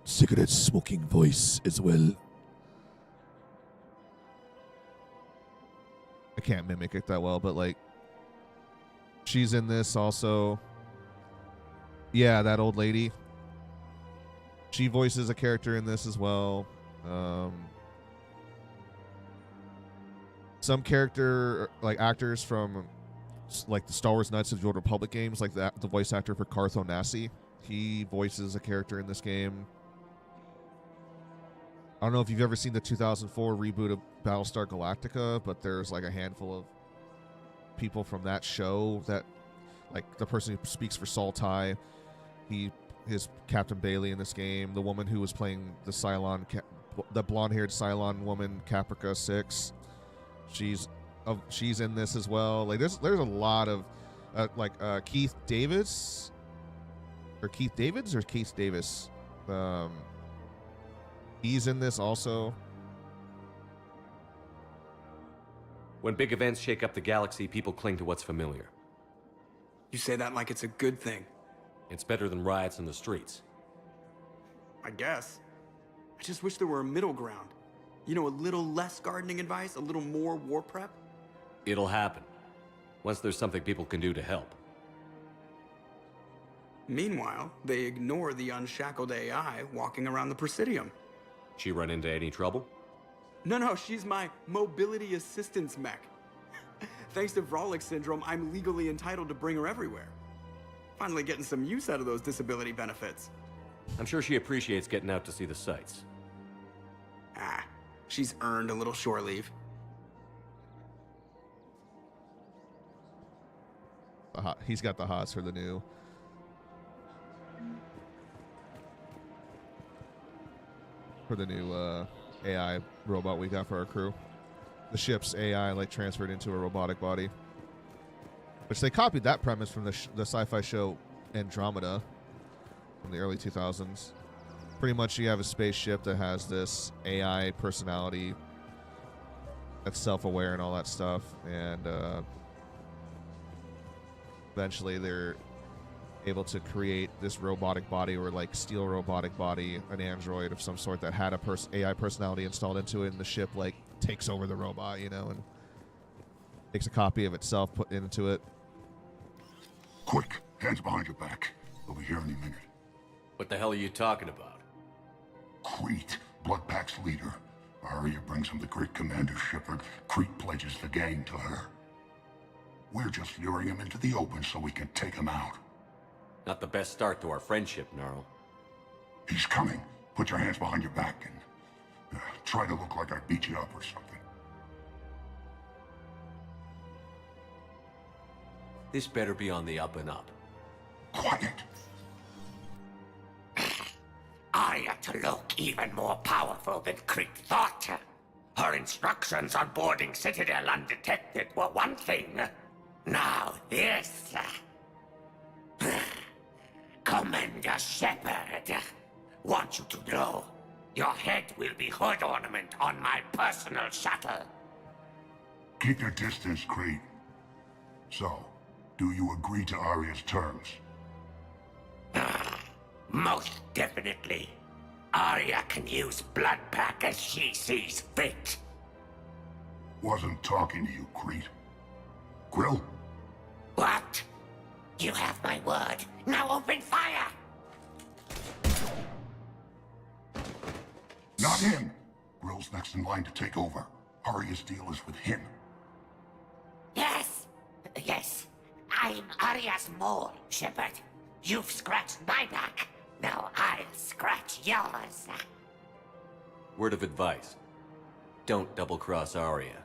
cigarette smoking voice as well. I can't mimic it that well, but She's in this also. Yeah, that old lady. She voices a character in this as well. Some character, like actors from like the Star Wars Knights of the Old Republic games, like the voice actor for Carth Onasi. He voices a character in this game. I don't know if you've ever seen the 2004 reboot of Battlestar Galactica, but there's like a handful of people from that show that, like the person who speaks for Saltai, he is Captain Bailey in this game. The woman who was playing the Cylon, the blonde-haired Cylon woman, Caprica 6, she's in this as well. Like there's a lot of Keith Davis. He's in this also. When big events shake up the galaxy, people cling to what's familiar. You say that like it's a good thing. It's better than riots in the streets. I guess. I just wish there were a middle ground. You know, a little less gardening advice, a little more war prep. It'll happen. Once there's something people can do to help. Meanwhile, they ignore the unshackled AI walking around the Presidium. She run into any trouble? No, she's my mobility assistance mech. Thanks to Vrolic syndrome, I'm legally entitled to bring her everywhere. Finally getting some use out of those disability benefits. I'm sure she appreciates getting out to see the sights. She's earned a little shore leave. He's got the hots for the new AI robot we got for our crew. The ship's AI like transferred into a robotic body, which they copied that premise from the sci-fi show Andromeda from the early 2000s. Pretty much you have a spaceship that has this AI personality that's self-aware and all that stuff, and eventually they're able to create this robotic body, or like steel robotic body, an android of some sort that had a AI personality installed into it, and the ship like takes over the robot, you know, and takes a copy of itself, put into it. Quick, hands behind your back. They'll be here any minute. What the hell are you talking about? Crete, Bloodpack's leader. Arya brings him the great Commander Shepard. Crete pledges the gang to her. We're just luring him into the open so we can take him out. Not the best start to our friendship, Gnarl. He's coming. Put your hands behind your back and try to look like I beat you up or something. This better be on the up and up. Quiet. Arya to look even more powerful than Crete thought. Her instructions on boarding Citadel undetected were one thing. Now this. Commander Shepard, want you to know, your head will be hood ornament on my personal shuttle. Keep your distance, Crete. So, do you agree to Arya's terms? Most definitely. Arya can use Bloodpack as she sees fit. Wasn't talking to you, Crete. Grill? What? You have my word. Now open fire! Not him! Grill's next in line to take over. Arya's deal is with him. Yes. I'm Arya's mole, Shepard. You've scratched my back. Now I'll scratch yours. Word of advice. Don't double-cross Arya.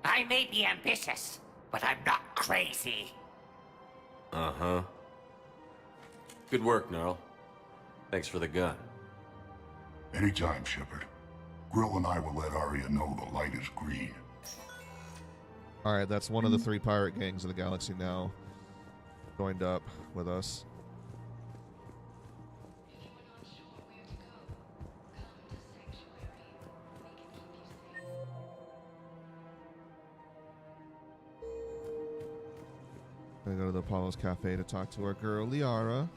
I may be ambitious, but I'm not crazy. Uh-huh. Good work, Gnarl. Thanks for the gun. Anytime, Shepard. Grill and I will let Arya know the light is green. Alright, that's one of the 3 pirate gangs of the galaxy now joined up with us. Gonna go to the Apollo's Cafe to talk to our girl, Liara.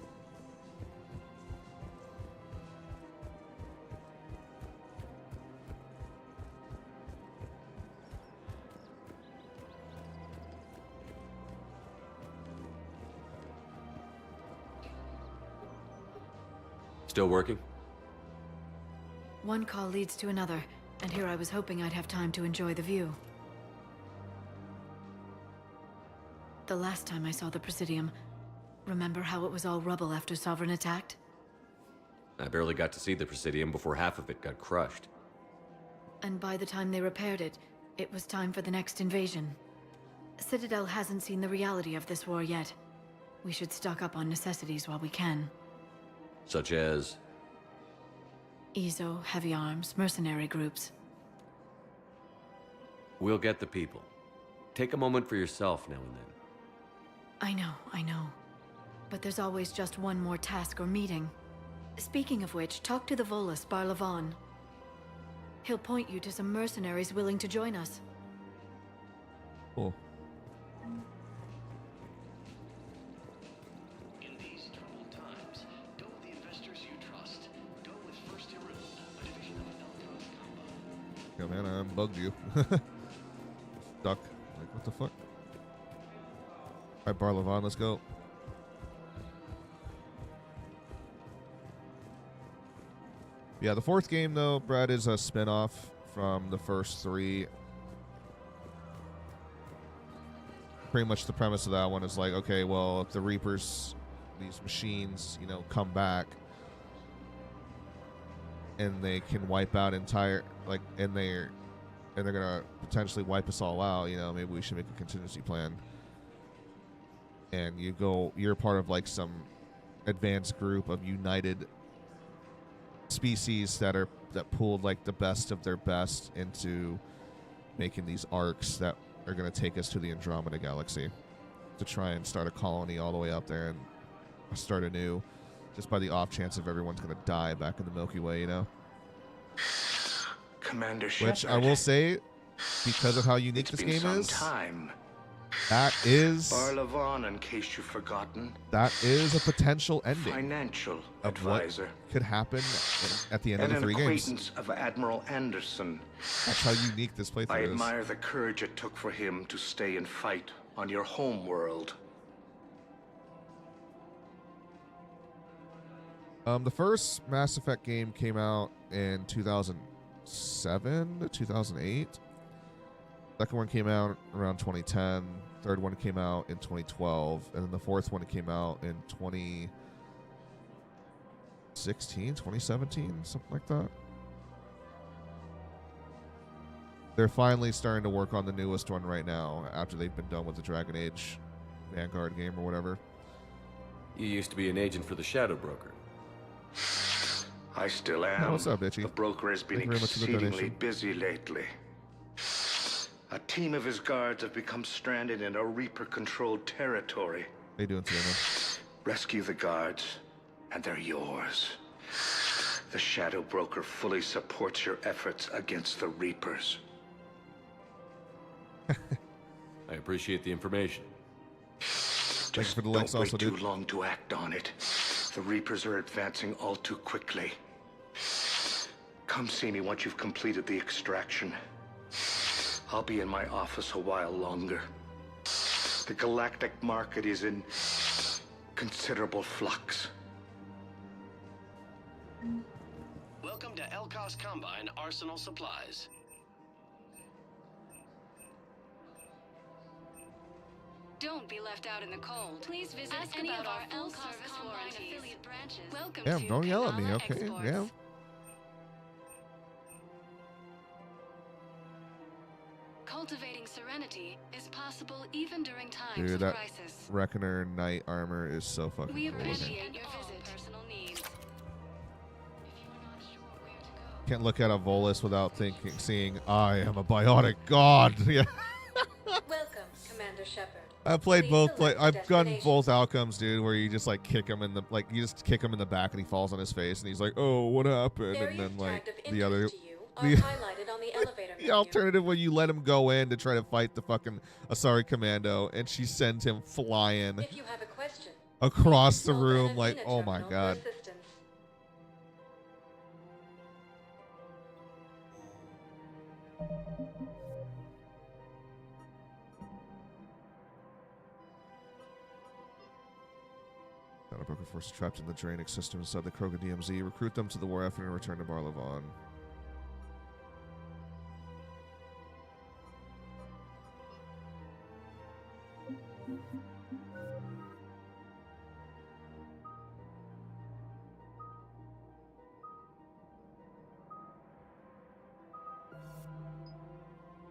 Still working? One call leads to another, and here I was hoping I'd have time to enjoy the view. The last time I saw the Presidium, remember how it was all rubble after Sovereign attacked? I barely got to see the Presidium before half of it got crushed. And by the time they repaired it, it was time for the next invasion. Citadel hasn't seen the reality of this war yet. We should stock up on necessities while we can. Such as? EZO, heavy arms, mercenary groups. We'll get the people. Take a moment for yourself now and then. I know. But there's always just one more task or meeting. Speaking of which, talk to the Volus, Barlavon. He'll point you to some mercenaries willing to join us. Cool. In these troubled times, go with the investors you trust. Go with First Irun, a division of Elko's Combo. Yeah, man, I unbugged you. Stuck. Like, what the fuck? Alright, Barlavon, let's go. Yeah, the fourth game, though, Brad, is a spin-off from the first three. Pretty much the premise of that one is like, okay, well, if the Reapers, these machines, you know, come back and they can wipe out entire, like, and they're gonna potentially wipe us all out, you know, maybe we should make a contingency plan. And you're part of like some advanced group of united species that pulled like the best of their best into making these arcs that are going to take us to the Andromeda Galaxy to try and start a colony all the way up there and start anew, just by the off chance of everyone's going to die back in the Milky Way, you know? Commander Shepard. Which I will say, because of how unique this game is, time. that is Barlavon, in case you've forgotten. That is a potential ending. Financial of advisor. What could happen at the end and of the three an games. acquaintance of Admiral Anderson. That's how unique this playthrough I is. admire the courage it took for him to stay and fight on your home world. The first Mass Effect game came out in 2007 to 2008. Second one came out around 2010. Third one came out in 2012. And then the fourth one came out in 2016, 2017, something like that. They're finally starting to work on the newest one right now after they've been done with the Dragon Age Vanguard game or whatever. You used to be an agent for the Shadow Broker. I still am. Oh, what's up, Itchy? The broker has been Thank you very much for the exceedingly donation. busy lately. A team of his guards have become stranded in a Reaper-controlled territory. How you doing today, man? Rescue the guards, and they're yours. The Shadow Broker fully supports your efforts against the Reapers. I appreciate the information. Just for the links don't wait also, too dude. long to act on it. The Reapers are advancing all too quickly. Come see me once you've completed the extraction. I'll be in my office a while longer. The galactic market is in considerable flux. Welcome to Elko's Combine Arsenal Supplies. Don't be left out in the cold. Please visit any of our full-service warranties. Affiliate branches. Welcome Damn, to don't yell at me, Kamala okay? Exports. Yeah. Cultivating serenity is possible even during times Dude, of that crisis. Reckoner Knight armor is so fucking We cool looking. appreciate your visit. Personal needs. If you are not sure where to go. Can't look at a Volus without seeing, I am a biotic god. Yeah. Welcome, Commander Shepard. I played Please both. select I've done destination. both outcomes, dude. Where you just like kick him in the you just kick him in the back and he falls on his face and he's like, "Oh, what happened?" Areas And then like tagged of the other, interest to you are the, highlighted on the elevator the menu. alternative when you let him go in to try to fight the fucking Asari Commando and she sends him flying If you have a question, across the consult room. an Like, Athena oh my terminal for god. assistance. Gotta of broken forces trapped in the draining system inside the Krogan DMZ. Recruit them to the war effort and return to Bar-Levon.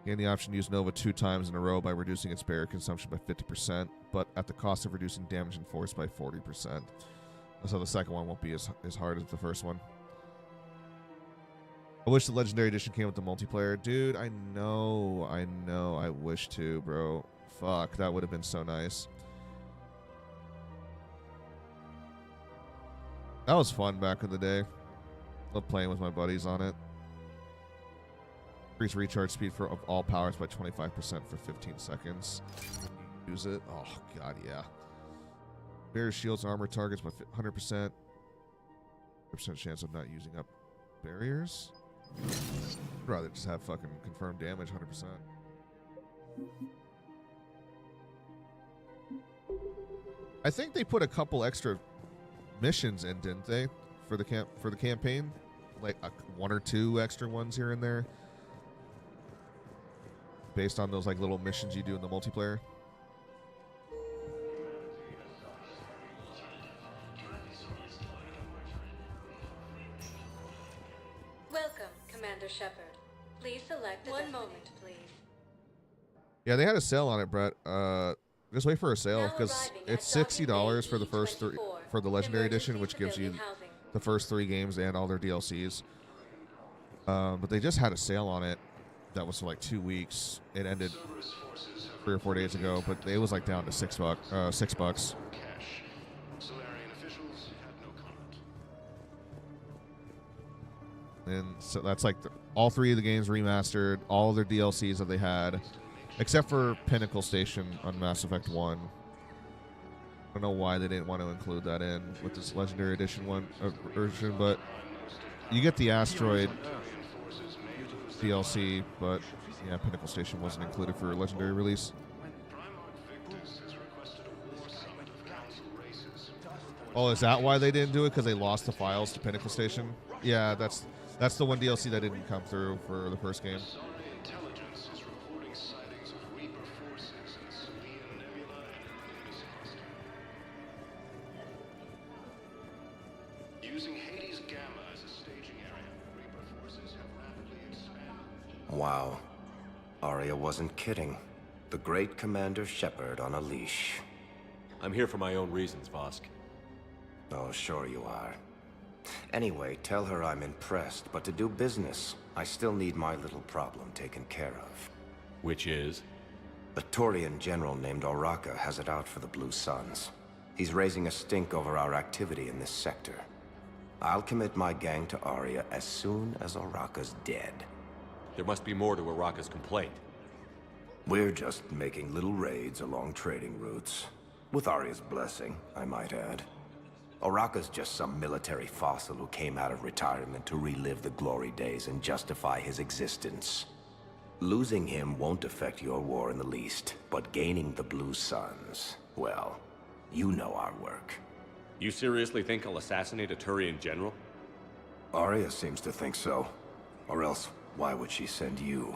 Gain the option to use Nova 2 times in a row by reducing its barrier consumption by 50%, but at the cost of reducing damage and force by 40%. So the second one won't be as hard as the first one. I wish the Legendary Edition came with the multiplayer. Dude, I know. I wish to, bro. Fuck, that would have been so nice. That was fun back in the day. Love playing with my buddies on it. Increase recharge speed of all powers by 25% for 15 seconds. Use it. Oh, God, yeah. Barrier shields armor targets by 100%. 100% chance of not using up barriers. I'd rather just have fucking confirmed damage 100%. I think they put a couple extra missions in, didn't they? For the campaign? Like one or two extra ones here and there. Based on those like little missions you do in the multiplayer. Welcome, Commander Shepard. Please select one moment, please. Yeah, they had a sale on it, Brett. Just wait for a sale because it's $60 for the first three for the Legendary Edition, which gives you the first 3 games and all their DLCs. But they just had a sale on it. That was for like 2 weeks. It ended 3 or 4 days ago, but it was like down to $6. $6. And so that's like all 3 of the games remastered, all their DLCs that they had, except for Pinnacle Station on Mass Effect 1. I don't know why they didn't want to include that in with this Legendary Edition version, but you get the Asteroid DLC, but yeah, Pinnacle Station wasn't included for a Legendary release. Oh, is that why they didn't do it? Because they lost the files to Pinnacle Station? Yeah, that's the one DLC that didn't come through for the first game. Wow. Arya wasn't kidding. The great Commander Shepard on a leash. I'm here for my own reasons, Vosk. Oh, sure you are. Anyway, tell her I'm impressed, but to do business, I still need my little problem taken care of. Which is? A Turian general named Oraka has it out for the Blue Suns. He's raising a stink over our activity in this sector. I'll commit my gang to Arya as soon as Oraka's dead. There must be more to Oraka's complaint. We're just making little raids along trading routes. With Arya's blessing, I might add. Oraka's just some military fossil who came out of retirement to relive the glory days and justify his existence. Losing him won't affect your war in the least, but gaining the Blue Suns, well, you know our work. You seriously think I'll assassinate a Turian general? Arya seems to think so. Or else, why would she send you?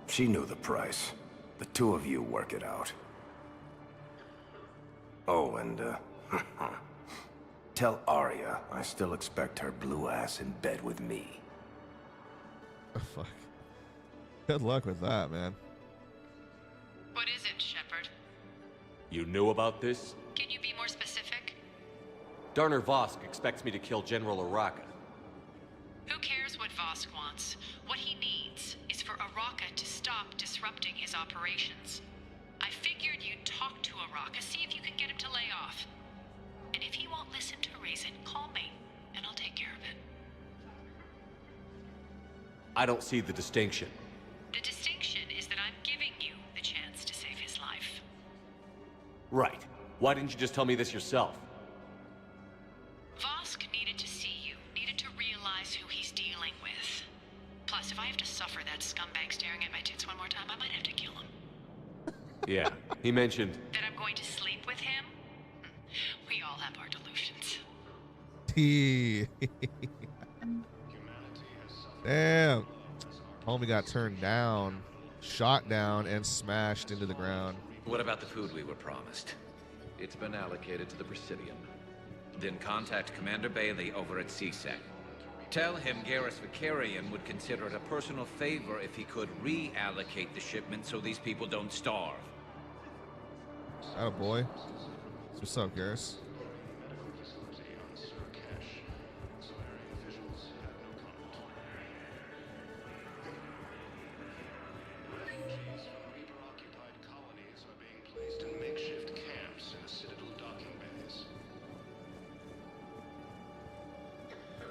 She knew the price. The 2 of you work it out. Oh, and, tell Arya I still expect her blue ass in bed with me. Oh, fuck. Good luck with that, man. What is it, Shepard? You knew about this? Can you be more specific? Darner Vosk expects me to kill General Oraka. Who cares what Vosk wants? What he needs is for Oraka to stop disrupting his operations. I figured you'd talk to Oraka, see if you can get him to lay off. And if he won't listen to reason, call me, and I'll take care of it. I don't see the distinction. The distinction is that I'm giving you the chance to save his life. Right. Why didn't you just tell me this yourself? Vosk needed to see you, needed to realize who he's dealing with. Plus, if I have to suffer that scumbag staring at my tits one more time, I might have to kill him. Yeah, he mentioned... That I'm going to sleep with him? We all have our delusions. Damn. Homie got turned down, shot down, and smashed into the ground. What about the food we were promised? It's been allocated to the Presidium. Then contact Commander Bailey over at CSEC. Tell him Garrus Vicarian would consider it a personal favor if he could reallocate the shipment so these people don't starve. Oh boy. What's up, Garrus?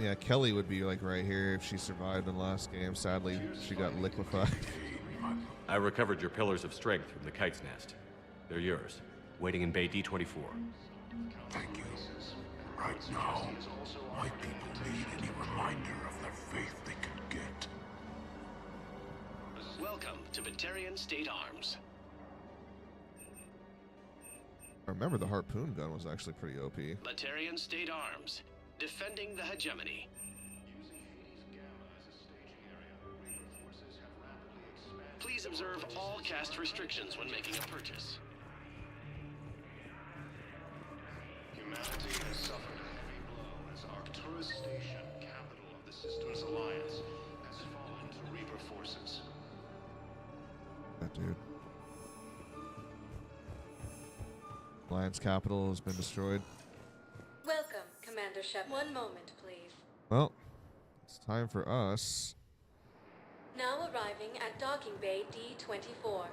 Yeah, Kelly would be like right here if she survived in the last game. Sadly, she got liquefied. I recovered your pillars of strength from the kite's nest. They're yours, waiting in Bay D24. Thank you. Right now, my people need any reminder of their faith they could get. Welcome to Batarian State Arms. I remember the harpoon gun was actually pretty OP. Batarian State Arms. Defending the hegemony. Please observe all cast restrictions when making a purchase. Humanity has suffered a heavy blow as Arcturus Station, capital of the Systems Alliance, has fallen to Reaper forces. That dude. Alliance capital has been destroyed. Welcome, Commander Shepard. One moment, please. Well, it's time for us. Now arriving at Docking Bay D24.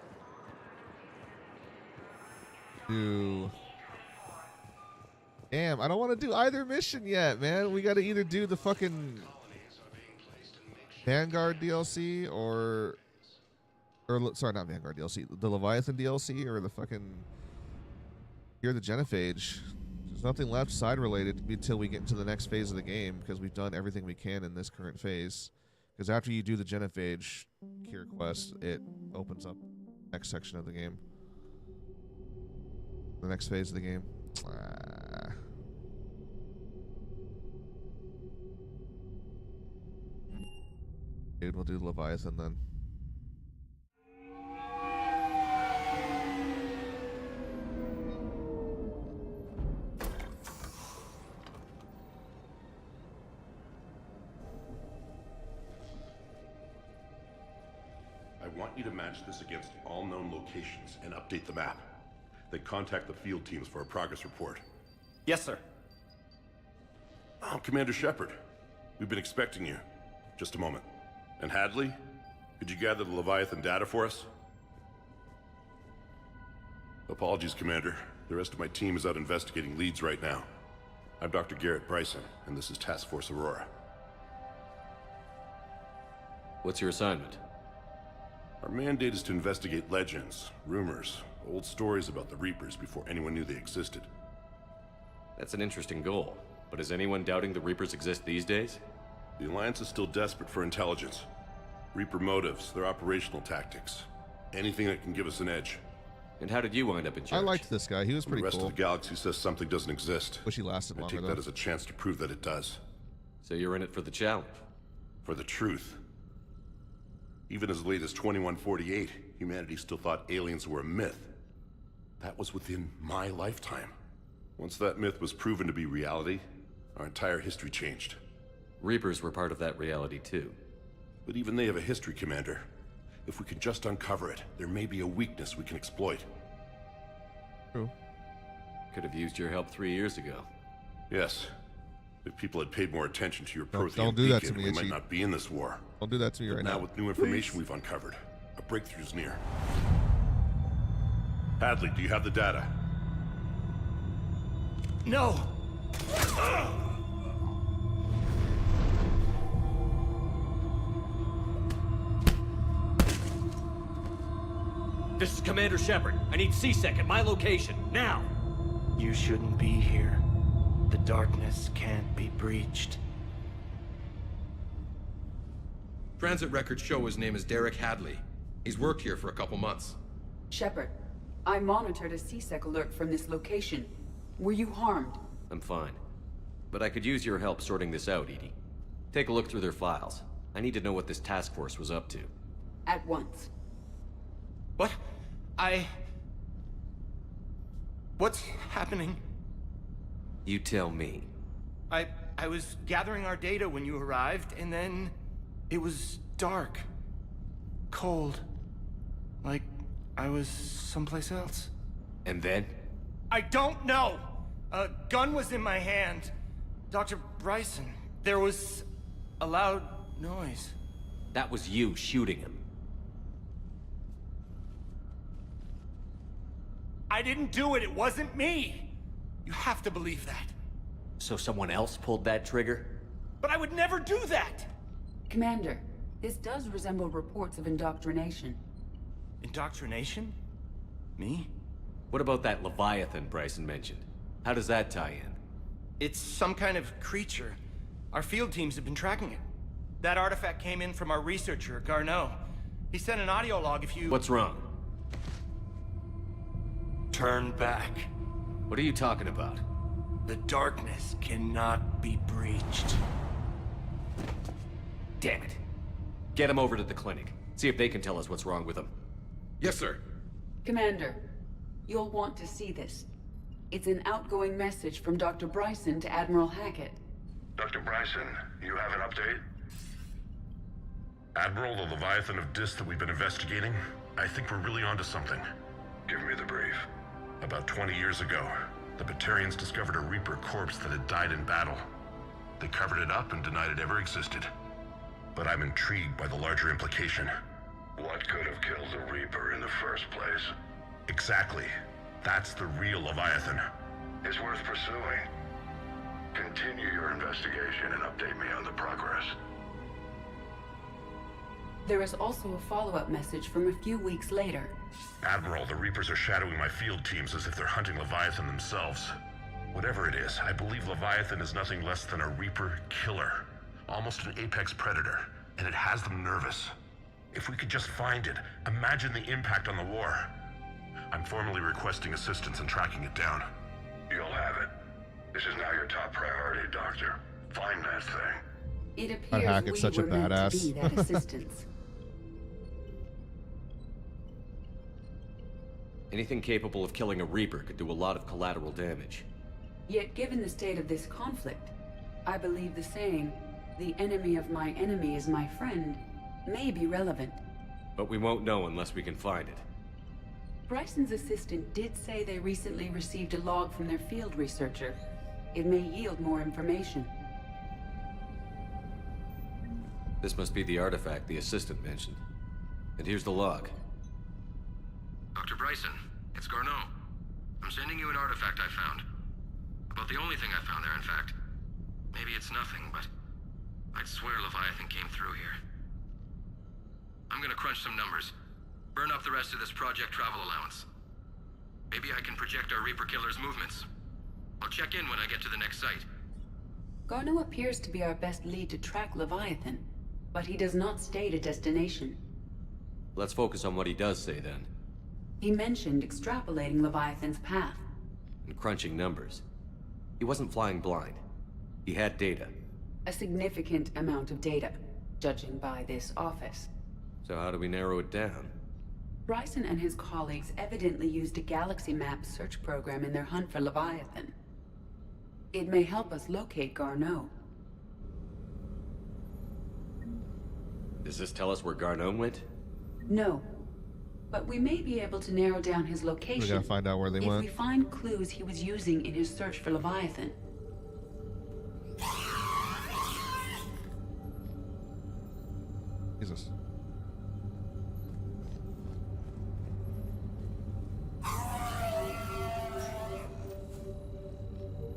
Damn, I don't want to do either mission yet, man. We got to either do the fucking Vanguard DLC or sorry, not Vanguard DLC, the Leviathan DLC or the fucking Here the Genophage. There's nothing left side related until we get into the next phase of the game because we've done everything we can in this current phase. Because after you do the Genophage Cure quest, it opens up the next section of the game. The next phase of the game. Dude, we'll do Leviathan then. I want you to match this against all known locations and update the map. Then contact the field teams for a progress report. Yes, sir. Oh, Commander Shepard. We've been expecting you. Just a moment. And Hadley, could you gather the Leviathan data for us? Apologies, Commander. The rest of my team is out investigating leads right now. I'm Dr. Garrett Bryson, and this is Task Force Aurora. What's your assignment? Our mandate is to investigate legends, rumors, old stories about the Reapers before anyone knew they existed. That's an interesting goal, but is anyone doubting the Reapers exist these days? The Alliance is still desperate for intelligence. Reaper motives, their operational tactics. Anything that can give us an edge. And how did you wind up in charge? I liked this guy. He was pretty cool. The rest of the galaxy says something doesn't exist. Wish he lasted longer, I take that as a chance to prove that it does. So you're in it for the challenge? For the truth. Even as late as 2148, humanity still thought aliens were a myth. That was within my lifetime. Once that myth was proven to be reality, our entire history changed. Reapers were part of that reality too. But even they have a history, Commander. If we can just uncover it, there may be a weakness we can exploit. True. Could have used your help 3 years ago. Yes. If people had paid more attention to your Prothean don't do that to beacon, me, we might Itchy. not be in this war. Don't do that to me But right now. now. With new information we've uncovered, a breakthrough's near. Hadley, do you have the data? No! This is Commander Shepard. I need CSEC at my location, now! You shouldn't be here. The darkness can't be breached. Transit records show his name is Derek Hadley. He's worked here for a couple months. Shepard, I monitored a CSEC alert from this location. Were you harmed? I'm fine. But I could use your help sorting this out, Edie. Take a look through their files. I need to know what this task force was up to. At once. What? What's happening? You tell me. I was gathering our data when you arrived, and then it was dark. Cold. Like I was someplace else. And then? I don't know! A gun was in my hand. Dr. Bryson, there was a loud noise. That was you shooting him. I didn't do it, it wasn't me! You have to believe that. So someone else pulled that trigger? But I would never do that! Commander, this does resemble reports of indoctrination. Indoctrination? Me? What about that Leviathan Bryson mentioned? How does that tie in? It's some kind of creature. Our field teams have been tracking it. That artifact came in from our researcher, Garneau. He sent an audio log if you... What's wrong? Turn back. What are you talking about? The darkness cannot be breached. Damn it. Get him over to the clinic. See if they can tell us what's wrong with him. Yes, sir. Commander, you'll want to see this. It's an outgoing message from Dr. Bryson to Admiral Hackett. Dr. Bryson, you have an update? Admiral, the Leviathan of Dis that we've been investigating, I think we're really onto something. Give me the brief. About 20 years ago, the Batarians discovered a Reaper corpse that had died in battle. They covered it up and denied it ever existed. But I'm intrigued by the larger implication. What could have killed the Reaper in the first place? Exactly. That's the real Leviathan. It's worth pursuing. Continue your investigation and update me on the progress. There is also a follow-up message from a few weeks later. Admiral, the Reapers are shadowing my field teams as if they're hunting Leviathan themselves. Whatever it is, I believe Leviathan is nothing less than a Reaper killer. Almost an apex predator, and it has them nervous. If we could just find it, imagine the impact on the war. I'm formally requesting assistance in tracking it down. You'll have it. This is now your top priority, Doctor. Find that thing. It appears Hackett's we such a were meant to badass. be that assistance. Anything capable of killing a Reaper could do a lot of collateral damage. Yet given the state of this conflict, I believe the saying, "The enemy of my enemy is my friend," may be relevant. But we won't know unless we can find it. Bryson's assistant did say they recently received a log from their field researcher. It may yield more information. This must be the artifact the assistant mentioned. And here's the log. Dr. Bryson, it's Garneau. I'm sending you an artifact I found. About the only thing I found there, in fact. Maybe it's nothing, but I'd swear Leviathan came through here. I'm gonna crunch some numbers. Burn up the rest of this project travel allowance. Maybe I can project our Reaper killer's movements. I'll check in when I get to the next site. Garneau appears to be our best lead to track Leviathan, but he does not state a destination. Let's focus on what he does say then. He mentioned extrapolating Leviathan's path. And crunching numbers. He wasn't flying blind. He had data. A significant amount of data, judging by this office. So how do we narrow it down? Bryson and his colleagues evidently used a galaxy map search program in their hunt for Leviathan. It may help us locate Garneau. Does this tell us where Garneau went? No. But we may be able to narrow down his location. We gotta find out where they went. If we find clues he was using in his search for Leviathan. Jesus.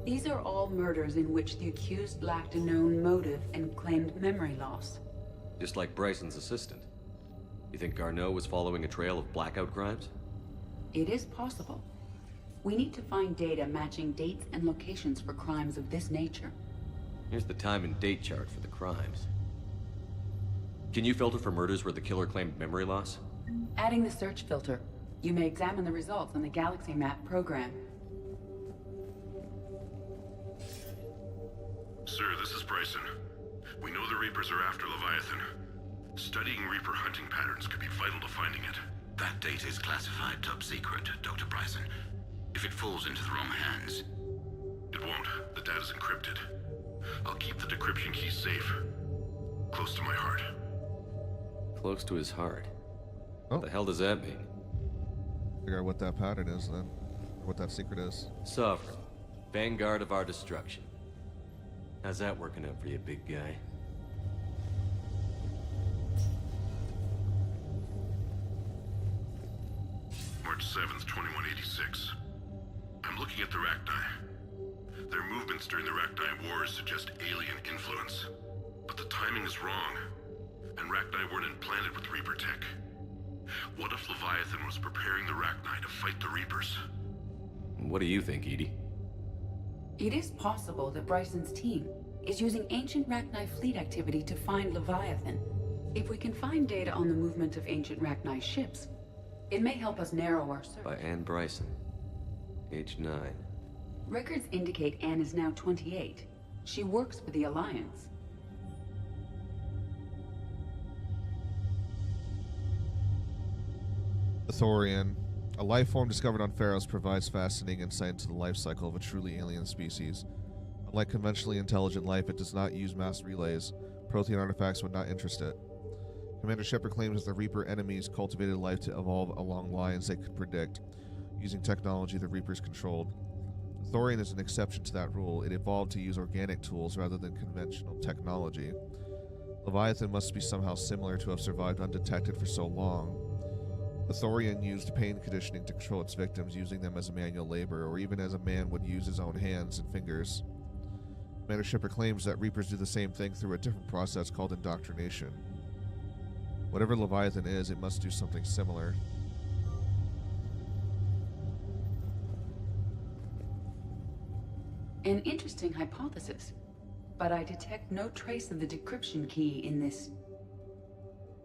These are all murders in which the accused lacked a known motive and claimed memory loss. Just like Bryson's assistant. You think Garneau was following a trail of blackout crimes? It is possible. We need to find data matching dates and locations for crimes of this nature. Here's the time and date chart for the crimes. Can you filter for murders where the killer claimed memory loss? Adding the search filter, you may examine the results on the galaxy map program. Sir, this is Bryson. We know the Reapers are after Leviathan. Studying Reaper hunting patterns could be vital to finding it. That data is classified top secret, Dr. Bryson. If it falls into the wrong hands... It won't. The data's encrypted. I'll keep the decryption key safe. Close to my heart. Close to his heart? Oh. What the hell does that mean? Figure out what that pattern is then. What that secret is. Sovereign. Vanguard of our destruction. How's that working out for you, big guy? March 7th, 2186. I'm looking at the Rachni. Their movements during the Rachni Wars suggest alien influence. But the timing is wrong. And Rachni weren't implanted with Reaper tech. What if Leviathan was preparing the Rachni to fight the Reapers? What do you think, Edie? It is possible that Bryson's team is using ancient Rachni fleet activity to find Leviathan. If we can find data on the movement of ancient Rachni ships, it may help us narrow our search. By Anne Bryson. Age 9. Records indicate Anne is now 28. She works for the Alliance. The Thorian. A life form discovered on Pharos provides fascinating insight into the life cycle of a truly alien species. Unlike conventionally intelligent life, it does not use mass relays. Prothean artifacts would not interest it. Commander Shepard claims that the Reaper enemies cultivated life to evolve along lines they could predict, using technology the Reapers controlled. The Thorian is an exception to that rule. It evolved to use organic tools rather than conventional technology. Leviathan must be somehow similar to have survived undetected for so long. The Thorian used pain conditioning to control its victims, using them as manual labor, or even as a man would use his own hands and fingers. Commander Shepard claims that Reapers do the same thing through a different process called indoctrination. Whatever Leviathan is, it must do something similar. An interesting hypothesis, but I detect no trace of the decryption key in this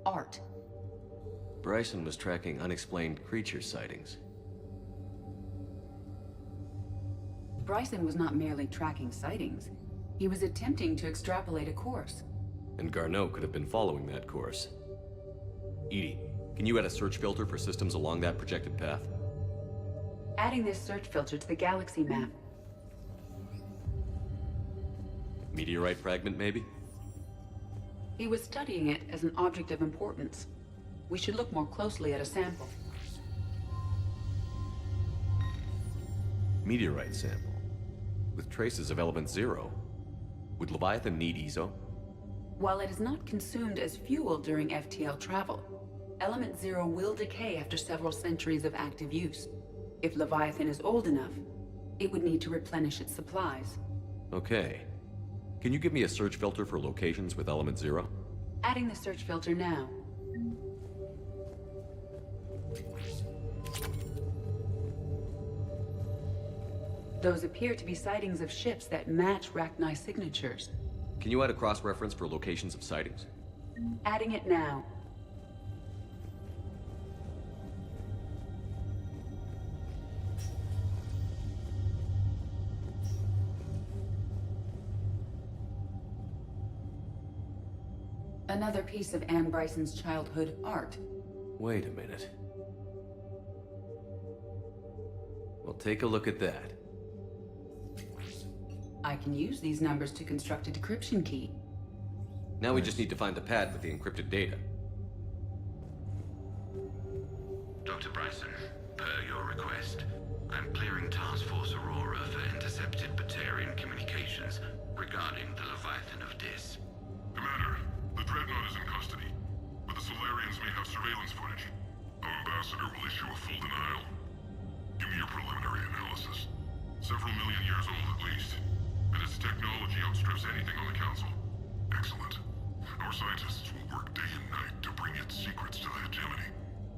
art. Bryson was tracking unexplained creature sightings. Bryson was not merely tracking sightings. He was attempting to extrapolate a course. And Garneau could have been following that course. Edie, can you add a search filter for systems along that projected path? Adding this search filter to the galaxy map. Meteorite fragment, maybe? He was studying it as an object of importance. We should look more closely at a sample. Meteorite sample. With traces of element 0. Would Leviathan need ESO? While it is not consumed as fuel during FTL travel, element 0 will decay after several centuries of active use. If Leviathan is old enough, it would need to replenish its supplies. Okay. Can you give me a search filter for locations with element 0? Adding the search filter now. Those appear to be sightings of ships that match Rachni signatures. Can you add a cross-reference for locations of sightings? Adding it now. Another piece of Anne Bryson's childhood art. Wait a minute. Well, take a look at that. I can use these numbers to construct a decryption key. Now we just need to find the pad with the encrypted data. Dr. Bryson, per your request, I'm clearing Task Force Aurora for intercepted Batarian communications regarding the Leviathan of Dis. Commander, the Dreadnought is in custody, but the Solarians may have surveillance footage. Our ambassador will issue a full denial. Give me your preliminary analysis. Several million years old at least, and its technology outstrips anything on the Council. Excellent. Our scientists will work day and night to bring its secrets to the hegemony.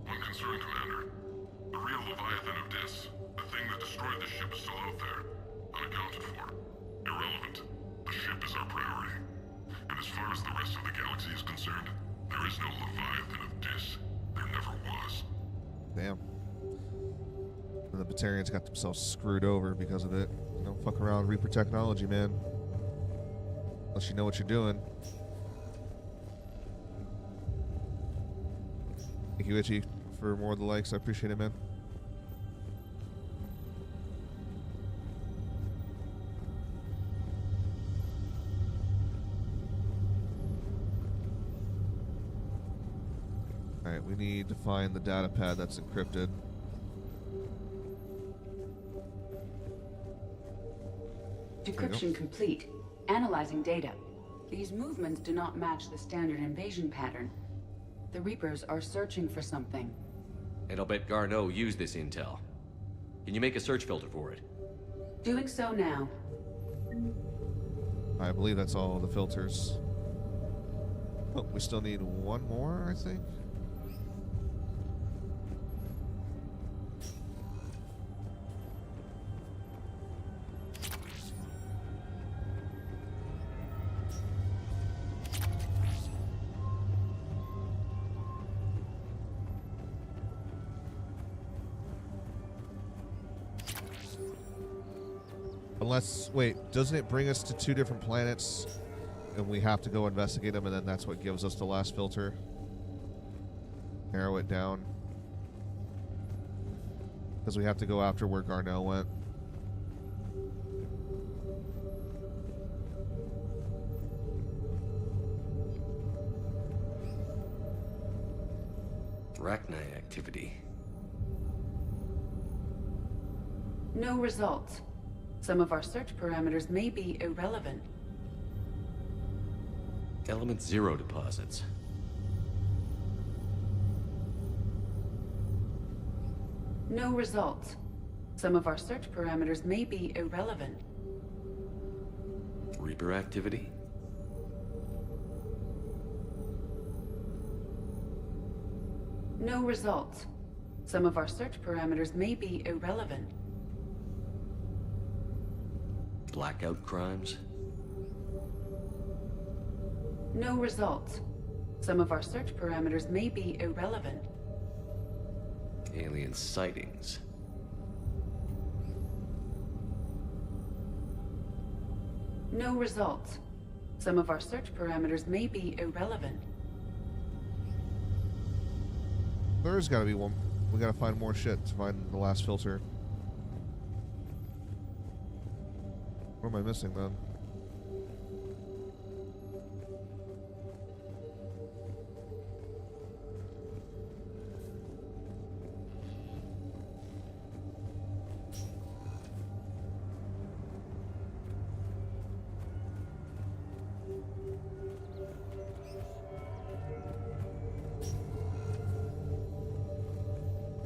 One concern, Commander. The real Leviathan of Dis, the thing that destroyed the ship, is still out there, unaccounted for. Irrelevant. The ship is our priority. And as far as the rest of the galaxy is concerned, there is no Leviathan of Dis. There never was. Damn. And the Batarians got themselves screwed over because of it. Don't fuck around with Reaper technology, man. Unless you know what you're doing. Thank you, Itchy, for more of the likes. I appreciate it, man. Alright, we need to find the data pad that's encrypted. Decryption complete. Analyzing data. These movements do not match the standard invasion pattern. The Reapers are searching for something. And I'll bet Garneau used this intel. Can you make a search filter for it? Doing so now. I believe that's all the filters. Oh, we still need one more, I think. Unless, wait, doesn't it bring us to 2 different planets and we have to go investigate them, and then that's what gives us the last filter? Narrow it down. Because we have to go after where Garneau went. Arachnite activity. No results. Some of our search parameters may be irrelevant. Element 0 deposits. No results. Some of our search parameters may be irrelevant. Reaper activity. No results. Some of our search parameters may be irrelevant. Blackout crimes. No results. Some of our search parameters may be irrelevant. Alien sightings. No results. Some of our search parameters may be irrelevant. There's gotta be one. We gotta find more shit to find the last filter. What am I missing then?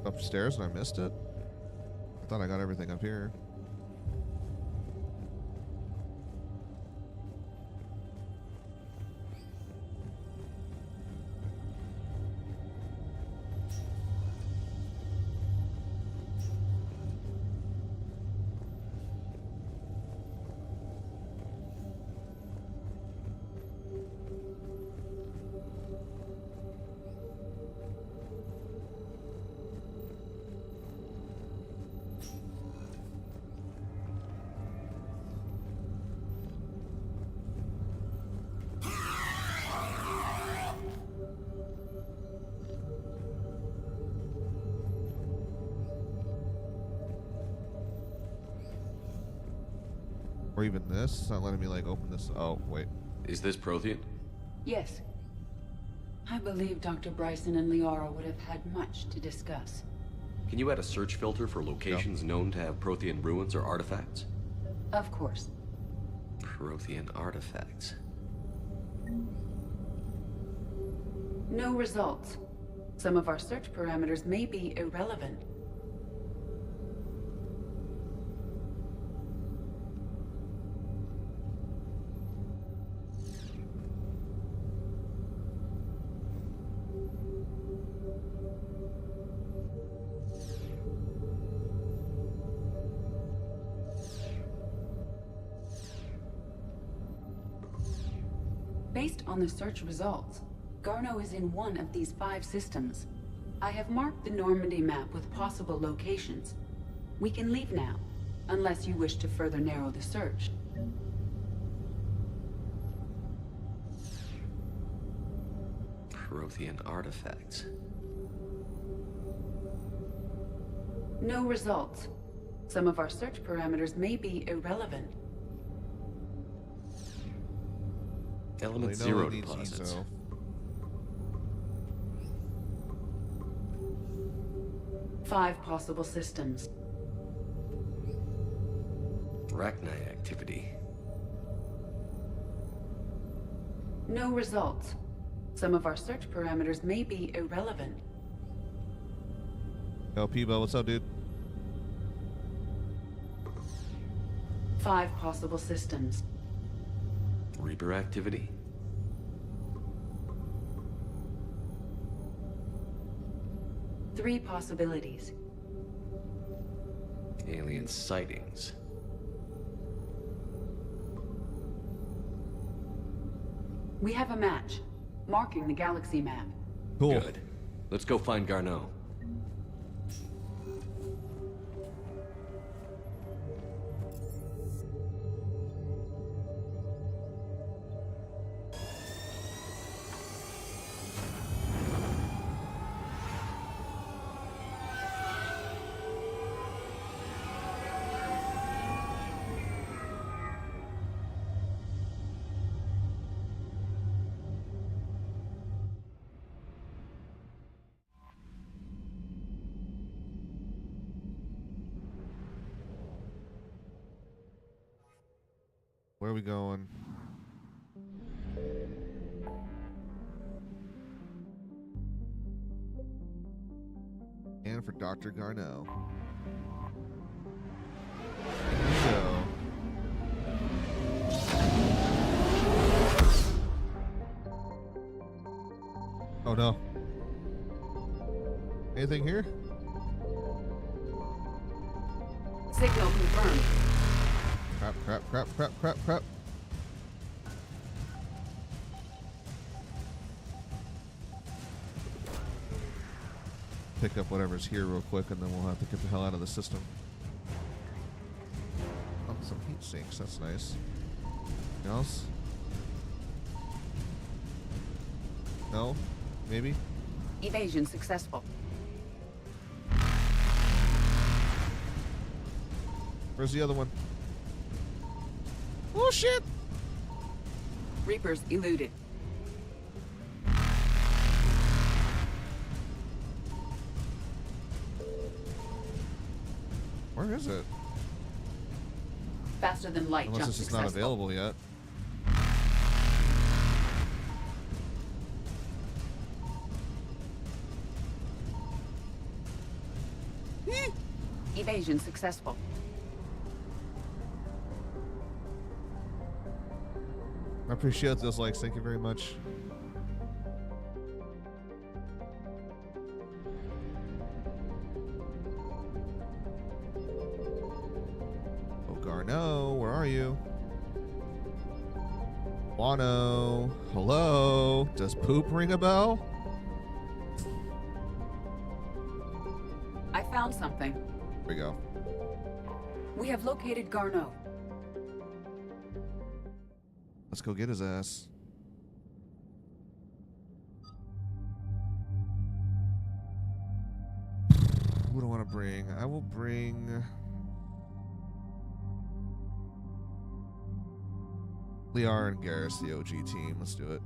Upstairs and I missed it? I thought I got everything up here. Or even this? It's not letting me like open this. Oh, wait. Is this Prothean? Yes. I believe Dr. Bryson and Liara would have had much to discuss. Can you add a search filter for locations known to have Prothean ruins or artifacts? Of course. Prothean artifacts. No results. Some of our search parameters may be irrelevant. Based on the search results, Garneau is in one of these 5 systems. I have marked the Normandy map with possible locations. We can leave now, unless you wish to further narrow the search. Prothean artifacts. No results. Some of our search parameters may be irrelevant. Element They know zero it needs deposits. Ezo. Five possible systems. Arachnite activity. No results. Some of our search parameters may be irrelevant. Yo, Peebo, what's up, dude? Five possible systems. Reaper activity. Three possibilities. Alien sightings. We have a match, marking the galaxy map. Cool. Good. Let's go find Garneau. Where are we going? And for Dr. Garneau. So. Oh no. Anything here? Signal confirmed. Crap. Pick up whatever's here real quick, and then we'll have to get the hell out of the system. Oh, some heat sinks. That's nice. Anything else? No? Maybe? Evasion successful. Where's the other one? Oh, shit! Reapers eluded. Where is it? Faster than light. Unless Jump it's just successful. not available yet. Evasion successful. I appreciate those likes. Thank you very much. Oh, Garneau, where are you? Wano, hello? Does poop ring a bell? I found something. There we go. We have located Garneau. Let's go get his ass. What do I want to bring? I will bring Liara and Garrus, the OG team. Let's do it.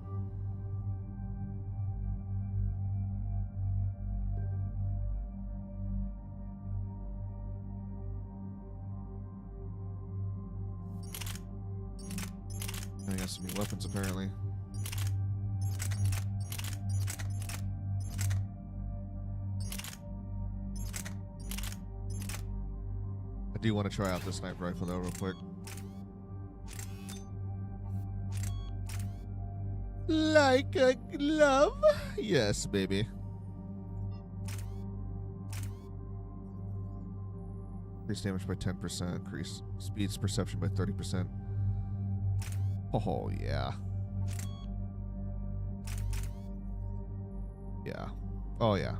I got some new weapons apparently. I do want to try out this sniper rifle though real quick. Like a glove? Yes, baby. Increase damage by 10%. Increase speed's perception by 30%. Oh, yeah. Yeah. Oh, yeah.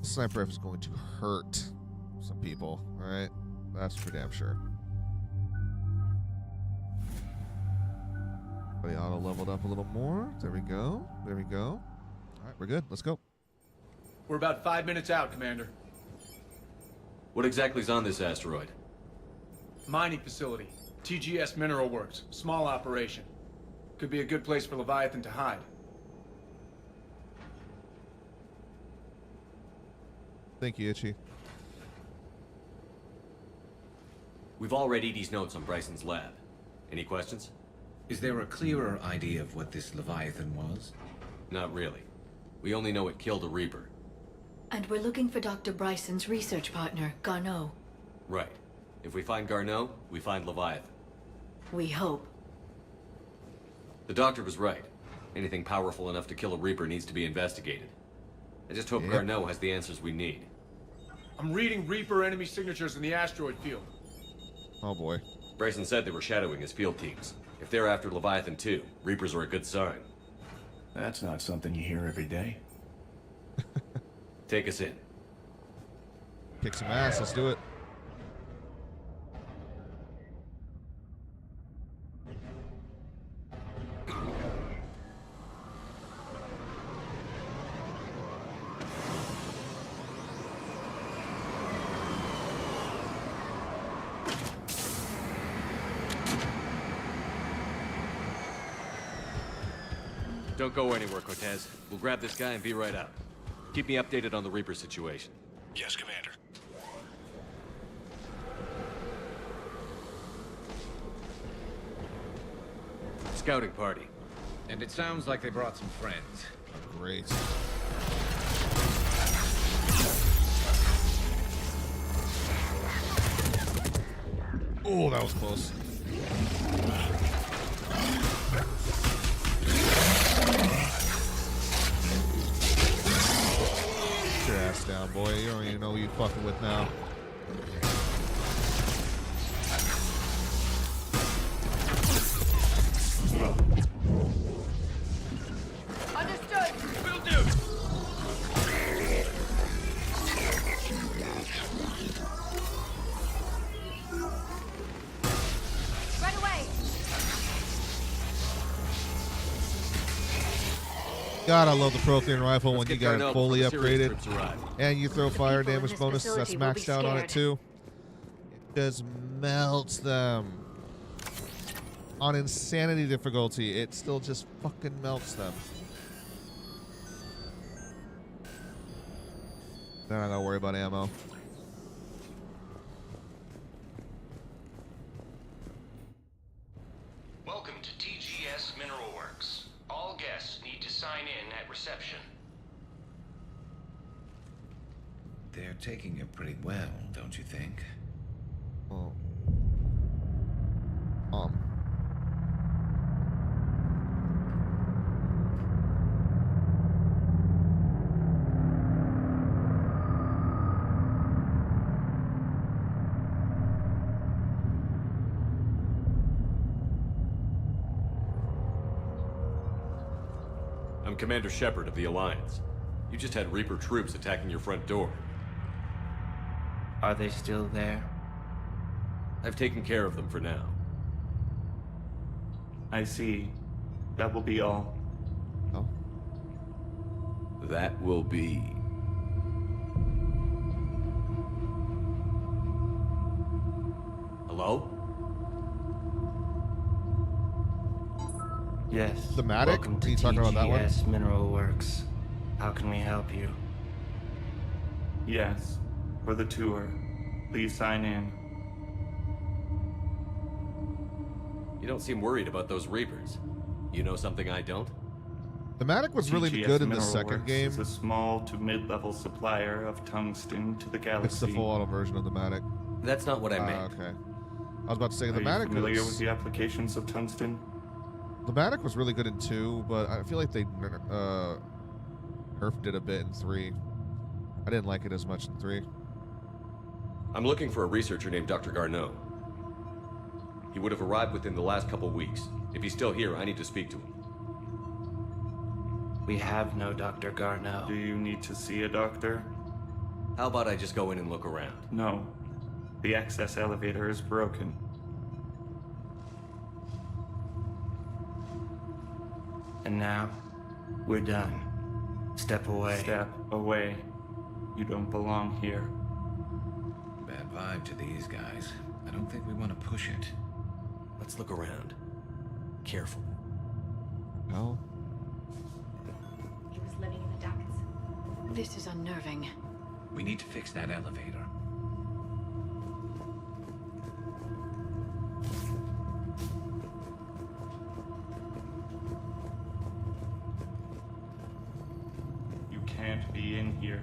The sniper rifle is going to hurt some people, alright? That's for damn sure. But the auto leveled up a little more. There we go. There we go. We're good. Let's go. We're about 5 minutes out, Commander. What exactly is on this asteroid? Mining facility. TGS Mineral Works. Small operation. Could be a good place for Leviathan to hide. Thank you, Itchy. We've all read Edie's notes on Bryson's lab. Any questions? Is there a clearer idea of what this Leviathan was? Not really. We only know it killed a Reaper. And we're looking for Dr. Bryson's research partner, Garneau. Right. If we find Garneau, we find Leviathan. We hope. The doctor was right. Anything powerful enough to kill a Reaper needs to be investigated. I just hope Garneau has the answers we need. I'm reading Reaper enemy signatures in the asteroid field. Oh boy. Bryson said they were shadowing his field teams. If they're after Leviathan too, Reapers are a good sign. That's not something you hear every day. Take us in. Kick some ass. Let's do it. Don't go anywhere, Cortez. We'll grab this guy and be right out. Keep me updated on the Reaper situation. Yes, Commander. Scouting party. And it sounds like they brought some friends. Great. Oh, that was close. Get your ass down, boy. You don't even know who you're fucking with now. Understood. Will do. Right away. God, I love the Prothean rifle when you got Garneau it fully before the Syrian upgraded. troops arrive. And you throw fire people in damage this bonuses that's facility will be maxed out on it scared. too. It just melts them. On insanity difficulty, it still just fucking melts them. Then I gotta worry about ammo. Welcome to TGS Mineral Works. All guests need to sign in at reception. They're taking it pretty well, don't you think? Oh. I'm Commander Shepard of the Alliance. You just had Reaper troops attacking your front door. Are they still there? I've taken care of them for now. I see. That will be all. Oh. That will be... Hello? Yes. Thematic? Welcome Are to you talking about that one? TGS Mineral Works. How can we help you? Yes. For the tour. Please sign in. You don't seem worried about those Reapers. You know something I don't? Thematic was really TGS good in the Mineral second Works game. is a small to mid-level supplier of tungsten to the galaxy. It's the full auto version of Thematic. That's not what I meant. Okay. I was about to say Are Thematic you familiar was... with the applications of tungsten? Thematic was really good in 2, but I feel like they nerfed it a bit in 3. I didn't like it as much in 3. I'm looking for a researcher named Dr. Garneau. He would have arrived within the last couple weeks. If he's still here, I need to speak to him. We have no Dr. Garneau. Do you need to see a doctor? How about I just go in and look around? No. The access elevator is broken. And now, we're done. Step away. Step away. You don't belong here. Bad vibe to these guys. I don't think we want to push it. Let's look around. Careful. No. He was living in the ducts. This is unnerving. We need to fix that elevator. You can't be in here.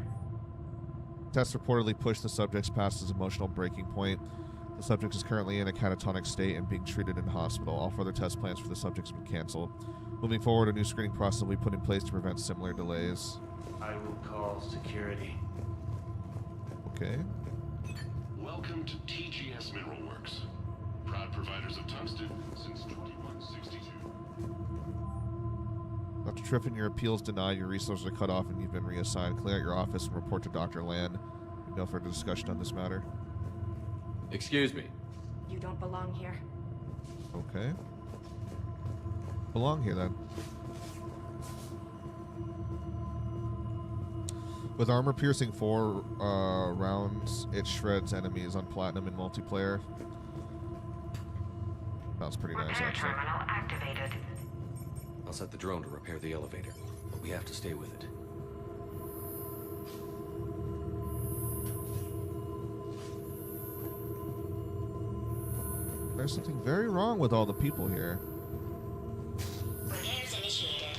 Tests reportedly pushed the subjects past his emotional breaking point. The subject is currently in a catatonic state and being treated in hospital. All further test plans for the subjects have been canceled. Moving forward, a new screening process will be put in place to prevent similar delays. I will call security. Okay. Welcome to TGS Mineral Works. Proud providers of tungsten since 2162. Dr. Triffin, your appeals denied, your resources are cut off, and you've been reassigned. Clear out your office and report to Dr. Land. No further discussion on this matter. Excuse me. You don't belong here. Okay. Belong here, then. With armor-piercing 4 rounds, it shreds enemies on Platinum in multiplayer. Sounds pretty nice, actually. Terminal activated. I'll set the drone to repair the elevator, but we have to stay with it. There's something very wrong with all the people here. Repairs initiated.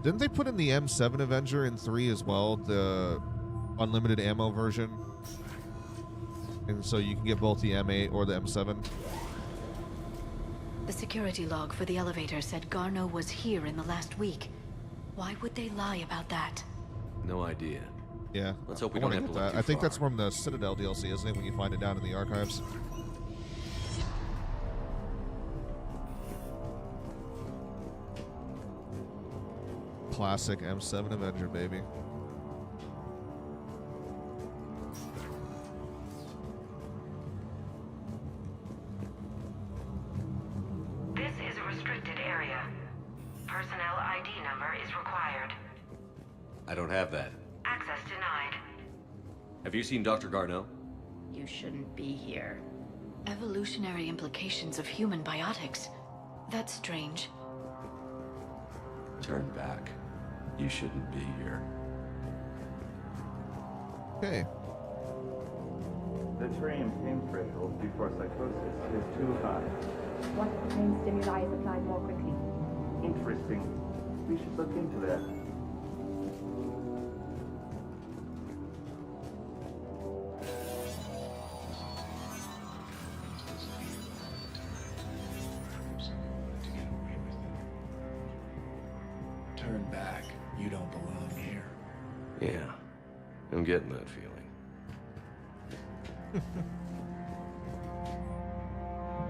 Didn't they put in the M7 Avenger in 3 as well? The unlimited ammo version? And so you can get both the M8 or the M7? The security log for the elevator said Garneau was here in the last week. Why would they lie about that? No idea. Yeah. Let's hope we I don't wanna have to get look that. too I think far. that's from the Citadel DLC, isn't it? When you find it down in the archives. Classic M7 Avenger, baby. This is a restricted area. Personnel ID number is required. I don't have that. Access denied. Have you seen Dr. Garneau? You shouldn't be here. Evolutionary implications of human biotics. That's strange. Turn back. You shouldn't be here. Okay. The terrain pain threshold before psychosis is too high. What pain stimuli is applied more quickly? Interesting. We should look into that. Turn back. You don't belong here. Yeah. I'm getting that feeling.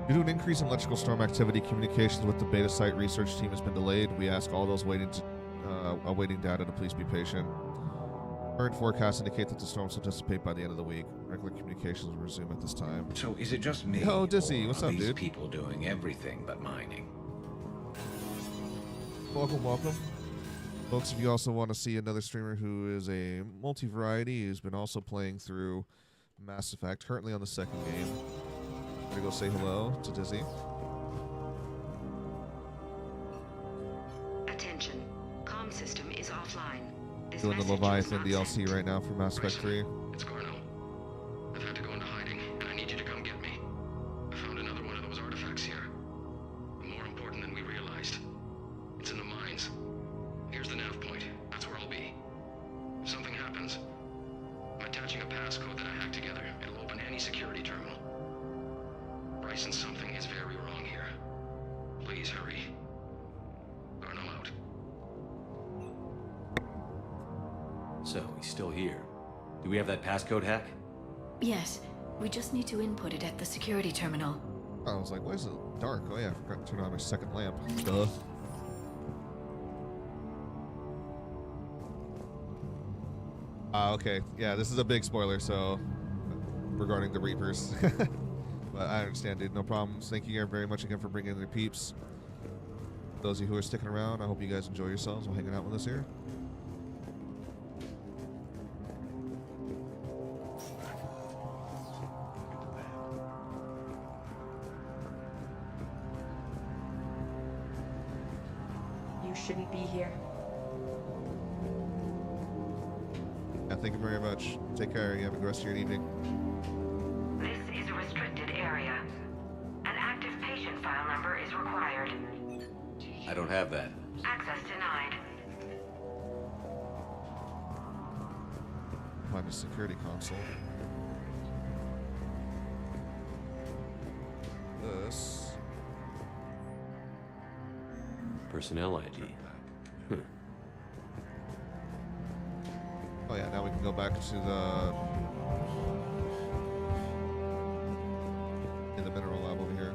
Due to an increase in electrical storm activity, communications with the beta site research team has been delayed. We ask all those awaiting data to please be patient. Current forecasts indicate that the storms will dissipate by the end of the week. Regular communications will resume at this time. So is it just me? Yo, Dizzy, what's or are up, these dude? people doing everything but mining? Welcome, welcome. Folks, if you also want to see another streamer who is a multi-variety, who's been also playing through Mass Effect, currently on the second game, I'm going to go say hello to Dizzy. Attention. Comm system is offline. This Doing the message was Leviathan not DLC sent. right now for Mass Effect 3. It's Garneau. I've had to go into hiding, and I need you to come get me. I found another one of those artifacts here. More important than we realized. It's in the mines. Here's the nav point. That's where I'll be. If something happens, I'm attaching a passcode that I hacked together. It'll open any security terminal. Bryson, something is very wrong here. Please hurry. Garneau out. So, he's still here. Do we have that passcode hack? Yes, we just need to input it at the security terminal. I was like, why is it dark? Oh yeah, I forgot to turn on my second lamp. Duh. Okay. Yeah, this is a big spoiler, so regarding the Reapers. But I understand, dude. No problems. Thank you very much again for bringing in the peeps. Those of you who are sticking around, I hope you guys enjoy yourselves while hanging out with us here. You shouldn't be here. Yeah, thank you very much. Take care. You have a good rest of your evening. This is a restricted area. An active patient file number is required. I don't have that. Access denied. Find a security console. This. Personnel ID. Oh yeah, now we can go back to the in the mineral lab over here.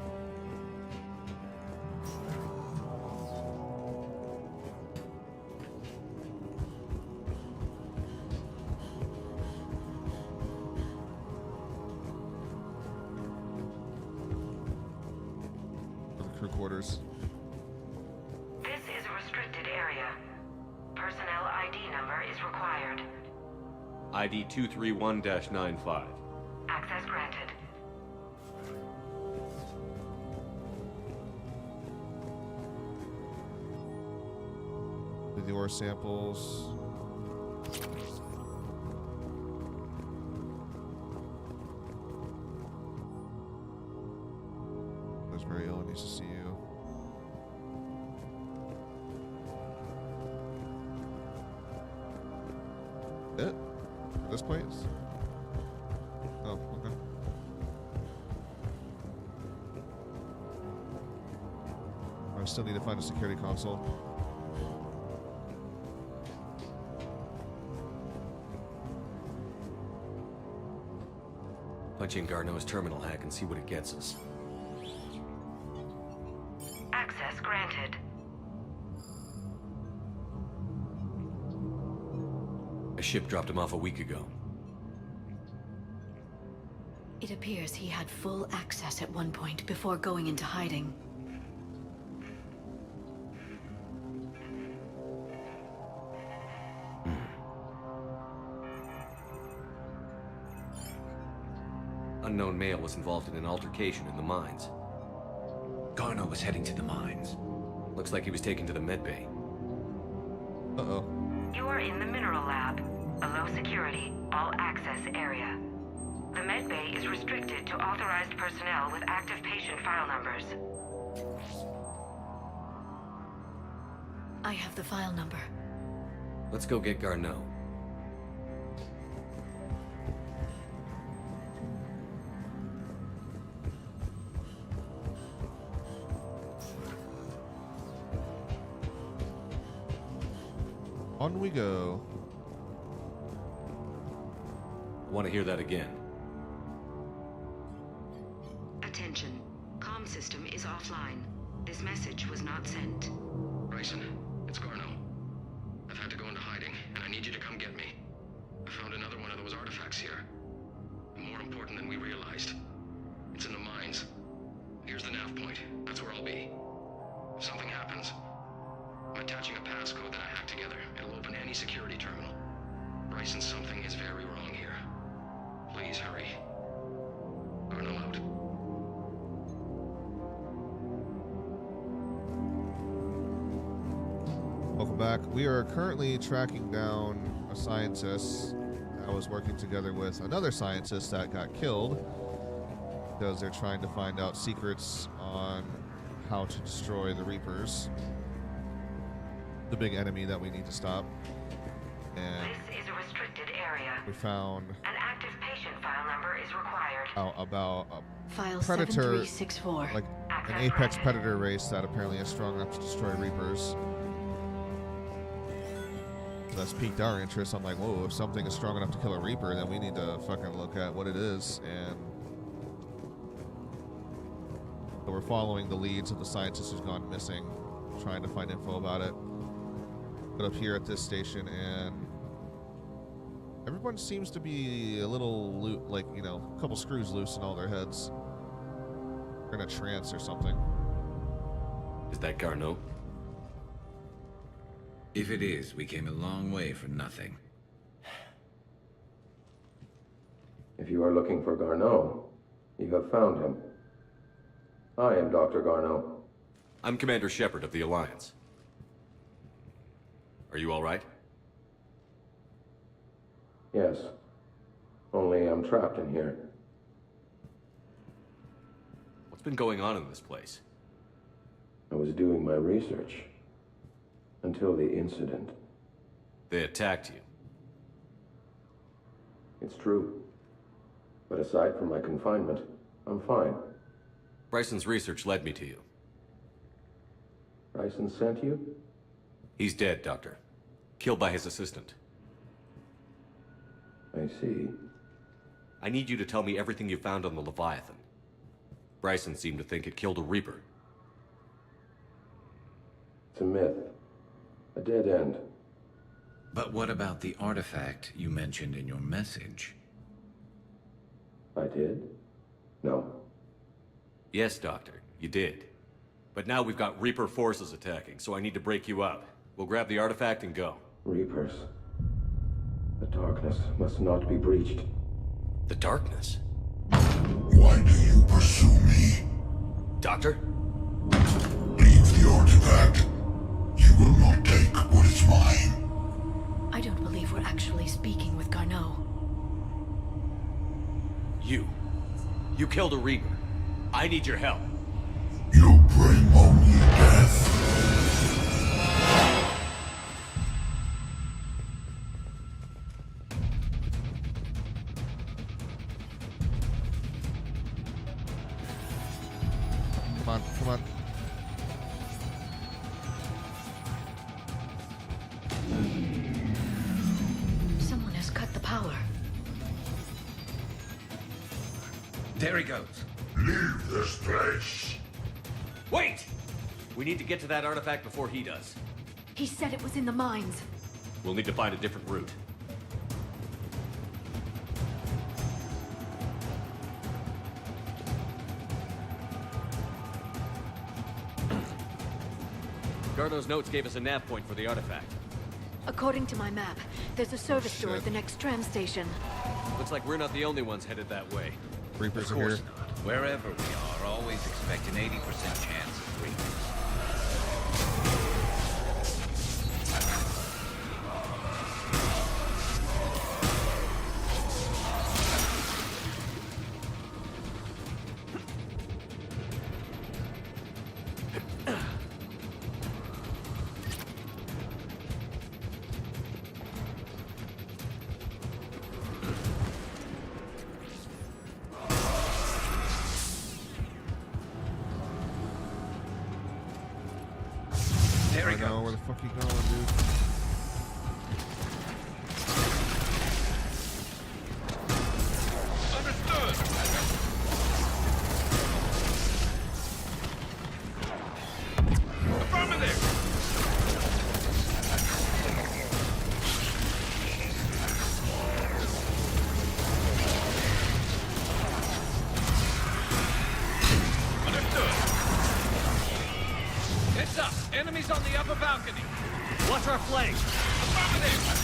The crew quarters. This is a restricted area. Personnel ID number is required. ID 231-95. Access granted. Do the ore samples. That's very ill. Needs to see you. It? This place? Oh, okay. I still need to find a security console. Punch in Garneau's terminal hack and see what it gets us. Access granted. A ship dropped him off a week ago. It appears he had full access at one point before going into hiding. Unknown male was involved in an altercation in the mines. Garneau was heading to the mines. Looks like he was taken to the medbay. Uh-oh. You are in the mineral lab, a low security, all access area. The medbay is restricted to authorized personnel with active patient file numbers. I have the file number. Let's go get Garneau. On we go. Want to hear that again? Attention. Comm system is offline. This message was not sent. Bryson, it's Garneau. I've had to go into hiding, and I need you to come get me. I found another one of those artifacts here. More important than we realized. It's in the mines. Here's the nav point. That's where I'll be. If something happens, I'm attaching a passcode that I hacked together. It'll open any security terminal. Bryson, something is very wrong here. Please hurry. Garneau out. Welcome back. We are currently tracking down a scientist that was working together with another scientist that got killed because they're trying to find out secrets on how to destroy the Reapers, the big enemy that we need to stop. And This is a restricted area. we found An active patient file number is required. out about a File predator, 7364. like an apex predator race that apparently is strong enough to destroy Reapers. So that's piqued our interest. I'm like, whoa, if something is strong enough to kill a Reaper, then we need to fucking look at what it is. And so we're following the leads of the scientist who's gone missing, trying to find info about it. But up here at this station, and everyone seems to be a little like, you know, a couple screws loose in all their heads. They're in a trance or something. Is that Garneau? If it is, we came a long way for nothing. If you are looking for Garneau, you have found him. I am Dr. Garneau. I'm Commander Shepard of the Alliance. Are you all right? Yes. Only I'm trapped in here. What's been going on in this place? I was doing my research. Until the incident. They attacked you. It's true. But aside from my confinement, I'm fine. Bryson's research led me to you. Bryson sent you? He's dead, Doctor. Killed by his assistant. I see. I need you to tell me everything you found on the Leviathan. Bryson seemed to think it killed a Reaper. It's a myth. A dead end. But what about the artifact you mentioned in your message? I did? No. Yes, Doctor, you did. But now we've got Reaper forces attacking, so I need to break you up. We'll grab the artifact and go. Reapers. The darkness must not be breached. The darkness? Why do you pursue me? Doctor? Leave the artifact. You will not take what is mine. I don't believe we're actually speaking with Garneau. You killed a Reaper. I need your help. You bring only death. Come on, come on. Someone has cut the power. There he goes. Leave this place. Wait! We need to get to that artifact before he does. He said it was in the mines. We'll need to find a different route. Garneau's notes gave us a nav point for the artifact. According to my map, there's a service door at the next tram station. Looks like we're not the only ones headed that way. Reapers Of are course here. not. Wherever we are, always expect an 80% chance of Reapers. There he I know goes. where the fuck you going, dude. Heads up! Enemies on the upper balcony! Watch our flank! Affirmative!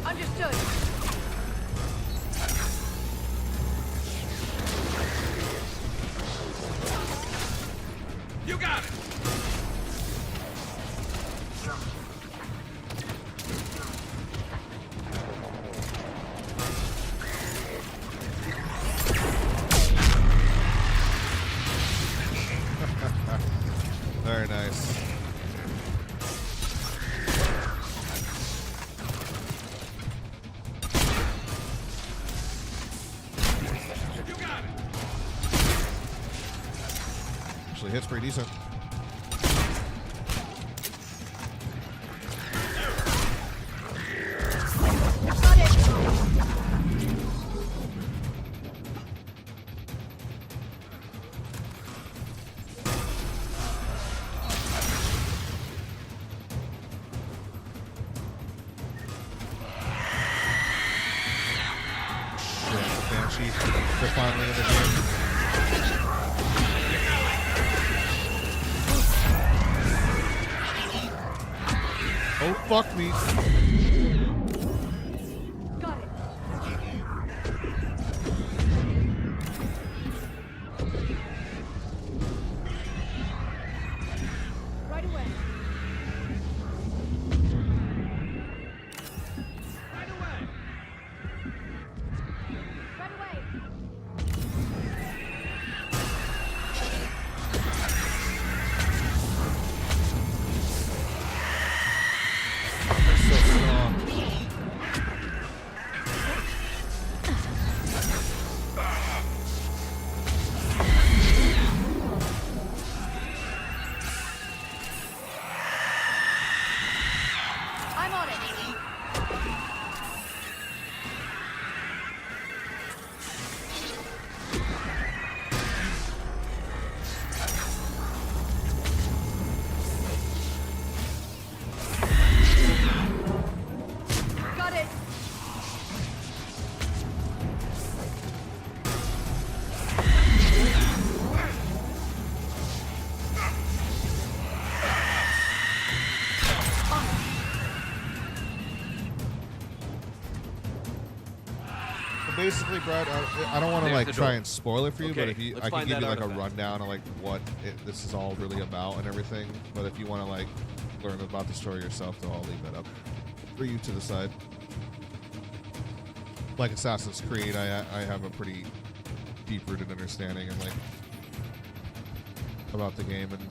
Understood. You got it! Very nice. Actually hits pretty decent. Banshee, they're finally in the game. Oh, fuck me. Got it. Right away. Right away. Right away. They're so strong. I'm on it. Got it. Basically, Brad, I don't want to There's like the try door. and spoil it for you, Okay, but if you, let's I can find give that you like a artifact. rundown of like what this is all really about and everything. But if you want to like learn about the story yourself, though, I'll leave that up for you to decide. Like Assassin's Creed, I have a pretty deep-rooted understanding and like about the game and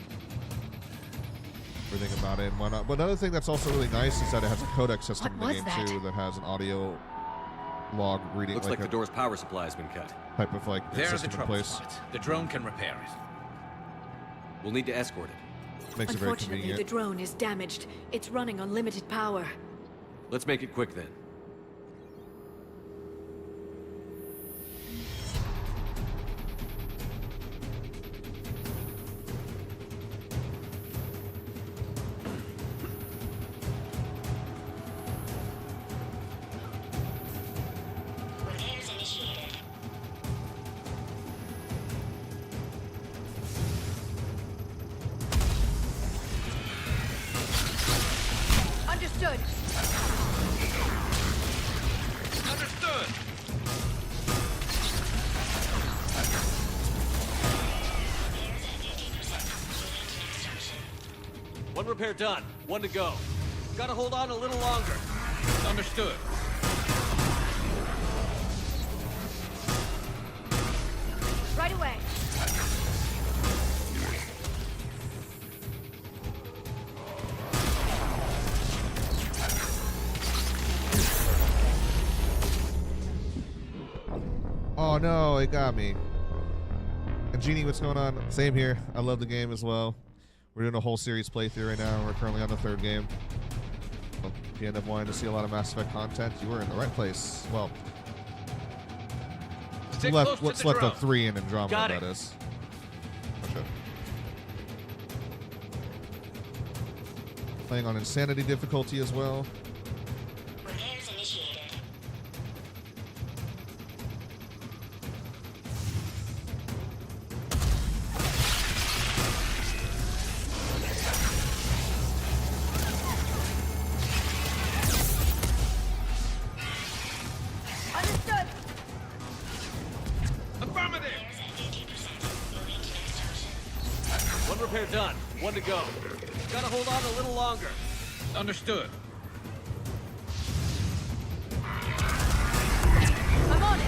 everything about it and whatnot. But another thing that's also really nice is that it has a codec system What in the was game that? too that has an audio log reading. Looks like the a door's power supply has been cut. type of like There are the system in trouble place. spots. The drone can repair it. We'll need to escort it. Makes it very Unfortunately, convenient. the drone is damaged. It's running on limited power. Let's make it quick then. Repairs initiated. Understood. Understood. One repair done. One to go. Gotta hold on a little longer. Understood. Right away. Oh no, it got me. And Jeannie, what's going on? Same here. I love the game as well. We're doing a whole series playthrough right now. We're currently on the 3rd game. Well, if you end up wanting to see a lot of Mass Effect content, you were in the right place. Well, Stay left, close to what's the left drone. of 3 in Andromeda, Got that it. is. Oh, shit. Playing on Insanity difficulty as well. Repairs initiated. Understood. Affirmative. One repair done. One to go. Gotta hold on a little longer. Understood. I'm on it.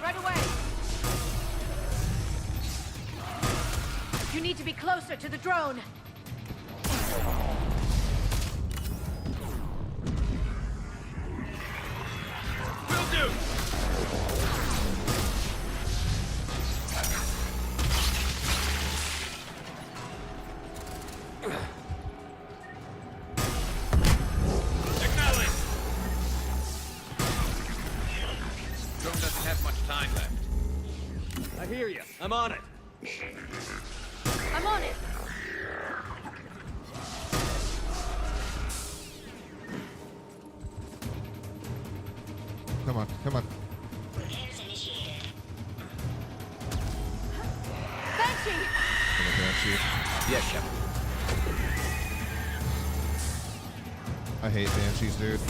Right away. You need to be closer to the drone. Will do. Acknowledge. Drone doesn't have much time left. I hear you. I'm on it. I'm on it. Come on, come on. Repairs initiated. I hate Banshees, dude.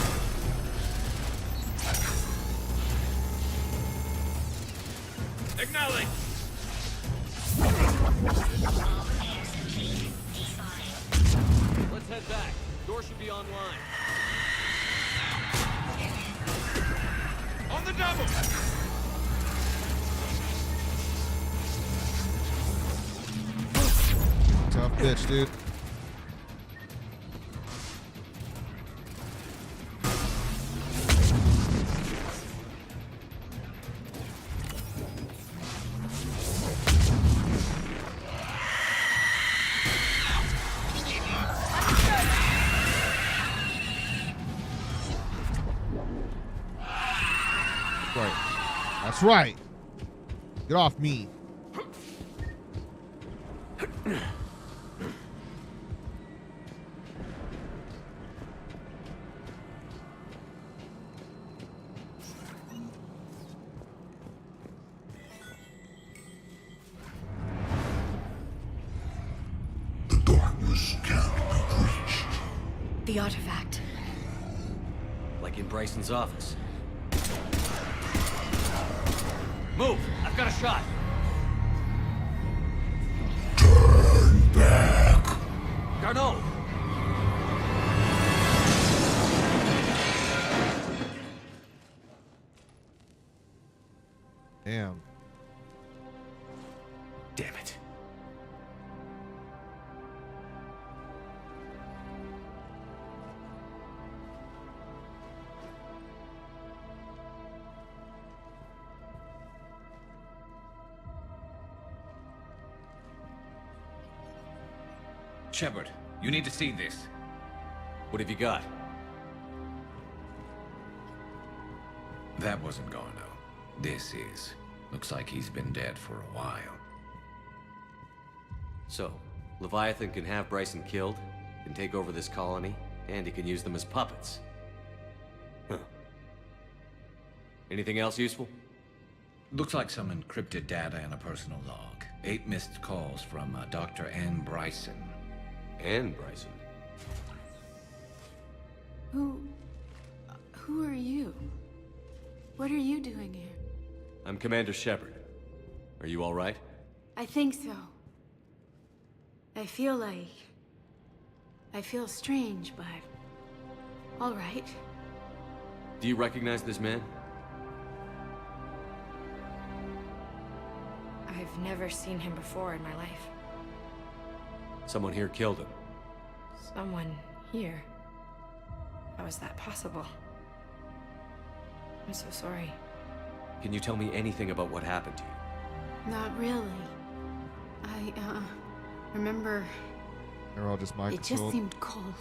Acknowledge! Let's head back. Door should be online. On the double! Tough bitch, dude. That's right. Get off me. The darkness can't be breached. The artifact. Like in Bryson's office. Move! I've got a shot! Turn back! Garneau! Damn. Damn it. Shepard, you need to see this. What have you got? That wasn't Garneau. This is. Looks like he's been dead for a while. So, Leviathan can have Bryson killed, can take over this colony, and he can use them as puppets. Huh. Anything else useful? Looks like some encrypted data in a personal log. 8 missed calls from Dr. Ann Bryson. Ann Bryson? Who are you? What are you doing here? I'm Commander Shepard. Are you all right? I think so. I feel strange, but all right. Do you recognize this man? I've never seen him before in my life. Someone here killed him. Someone here? How is that possible? I'm so sorry. Can you tell me anything about what happened to you? Not really. I remember... They're all just mind It just controlled. seemed cold.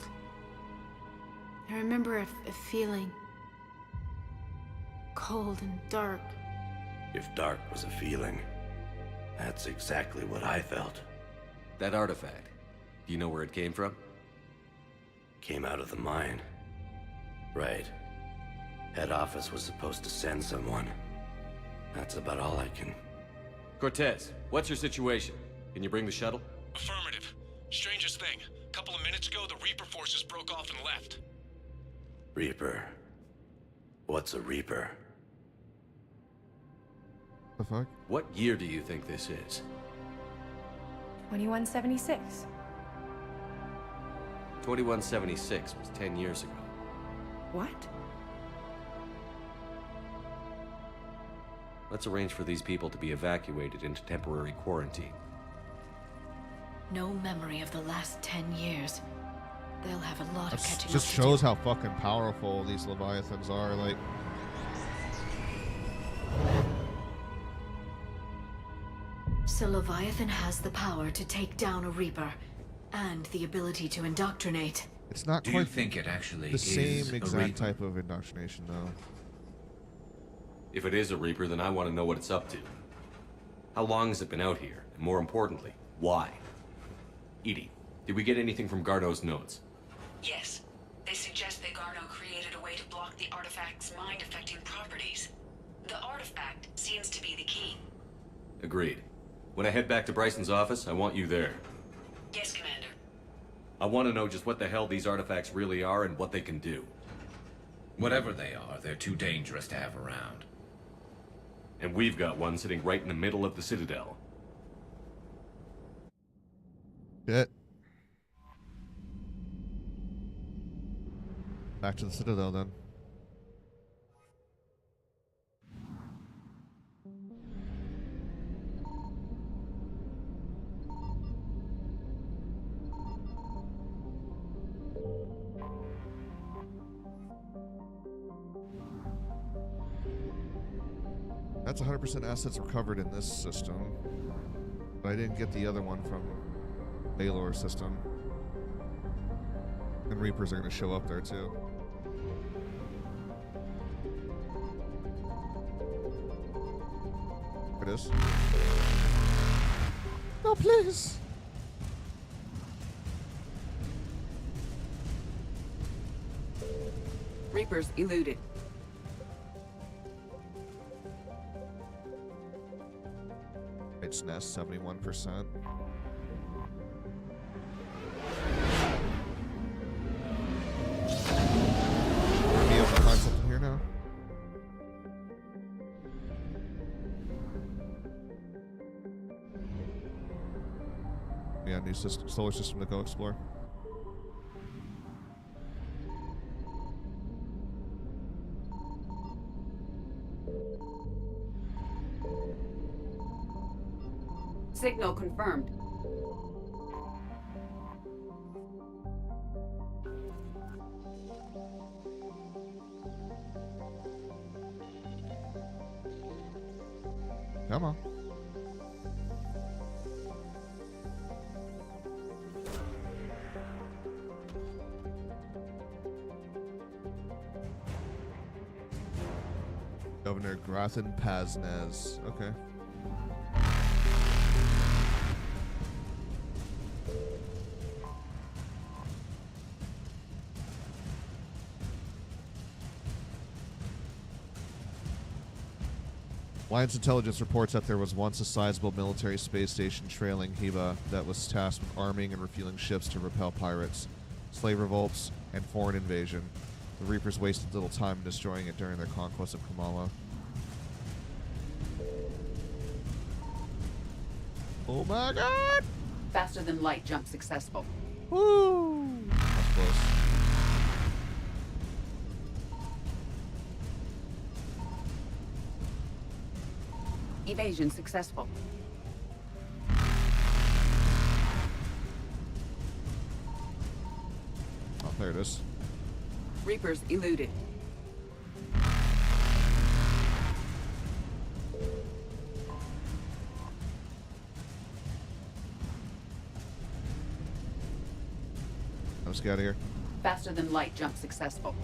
I remember a feeling... cold and dark. If dark was a feeling, that's exactly what I felt. That artifact, do you know where it came from? Came out of the mine. Right. Head office was supposed to send someone. That's about all I can... Cortez, what's your situation? Can you bring the shuttle? Affirmative. Strangest thing. A couple of minutes ago, the Reaper forces broke off and left. Reaper. What's a Reaper? The fuck? What year do you think this is? 2176. 2176 was 10 years ago. What? Let's arrange for these people to be evacuated into temporary quarantine. No memory of the last 10 years. They'll have a lot of That catching just up to shows do. how fucking powerful these Leviathans are. Like, So Leviathan has the power to take down a Reaper, and the ability to indoctrinate. it's not Do quite you think it actually the is same a exact Reaper? type of indoctrination, though. If it is a Reaper, then I want to know what it's up to. How long has it been out here? And more importantly, why? Edie, did we get anything from Garneau's notes? Yes. They suggest that Garneau created a way to block the artifact's mind-affecting properties. The artifact seems to be the key. Agreed. When I head back to Bryson's office, I want you there. Yes, Commander. I want to know just what the hell these artifacts really are and what they can do. Whatever they are, they're too dangerous to have around. And we've got one sitting right in the middle of the Citadel. Shit. Back to the Citadel then. That's 100% assets recovered in this system. But I didn't get the other one from Baylor's system. And Reapers are going to show up there too. It is. No, please. Reapers eluded. It's Nest 71%. Be able to find something here now. Yeah, new system, solar system to go explore. Signal confirmed. Come on. Governor Grothin Paznez. Okay. Alliance intelligence reports that there was once a sizable military space station trailing Heba that was tasked with arming and refueling ships to repel pirates, slave revolts, and foreign invasion. The Reapers wasted little time in destroying it during their conquest of Kamala. Oh my god! Faster than light jump successful. Woo! That's close. Evasion successful. Oh, there it is. Reapers eluded. Let's get out of here. Faster than light jump successful.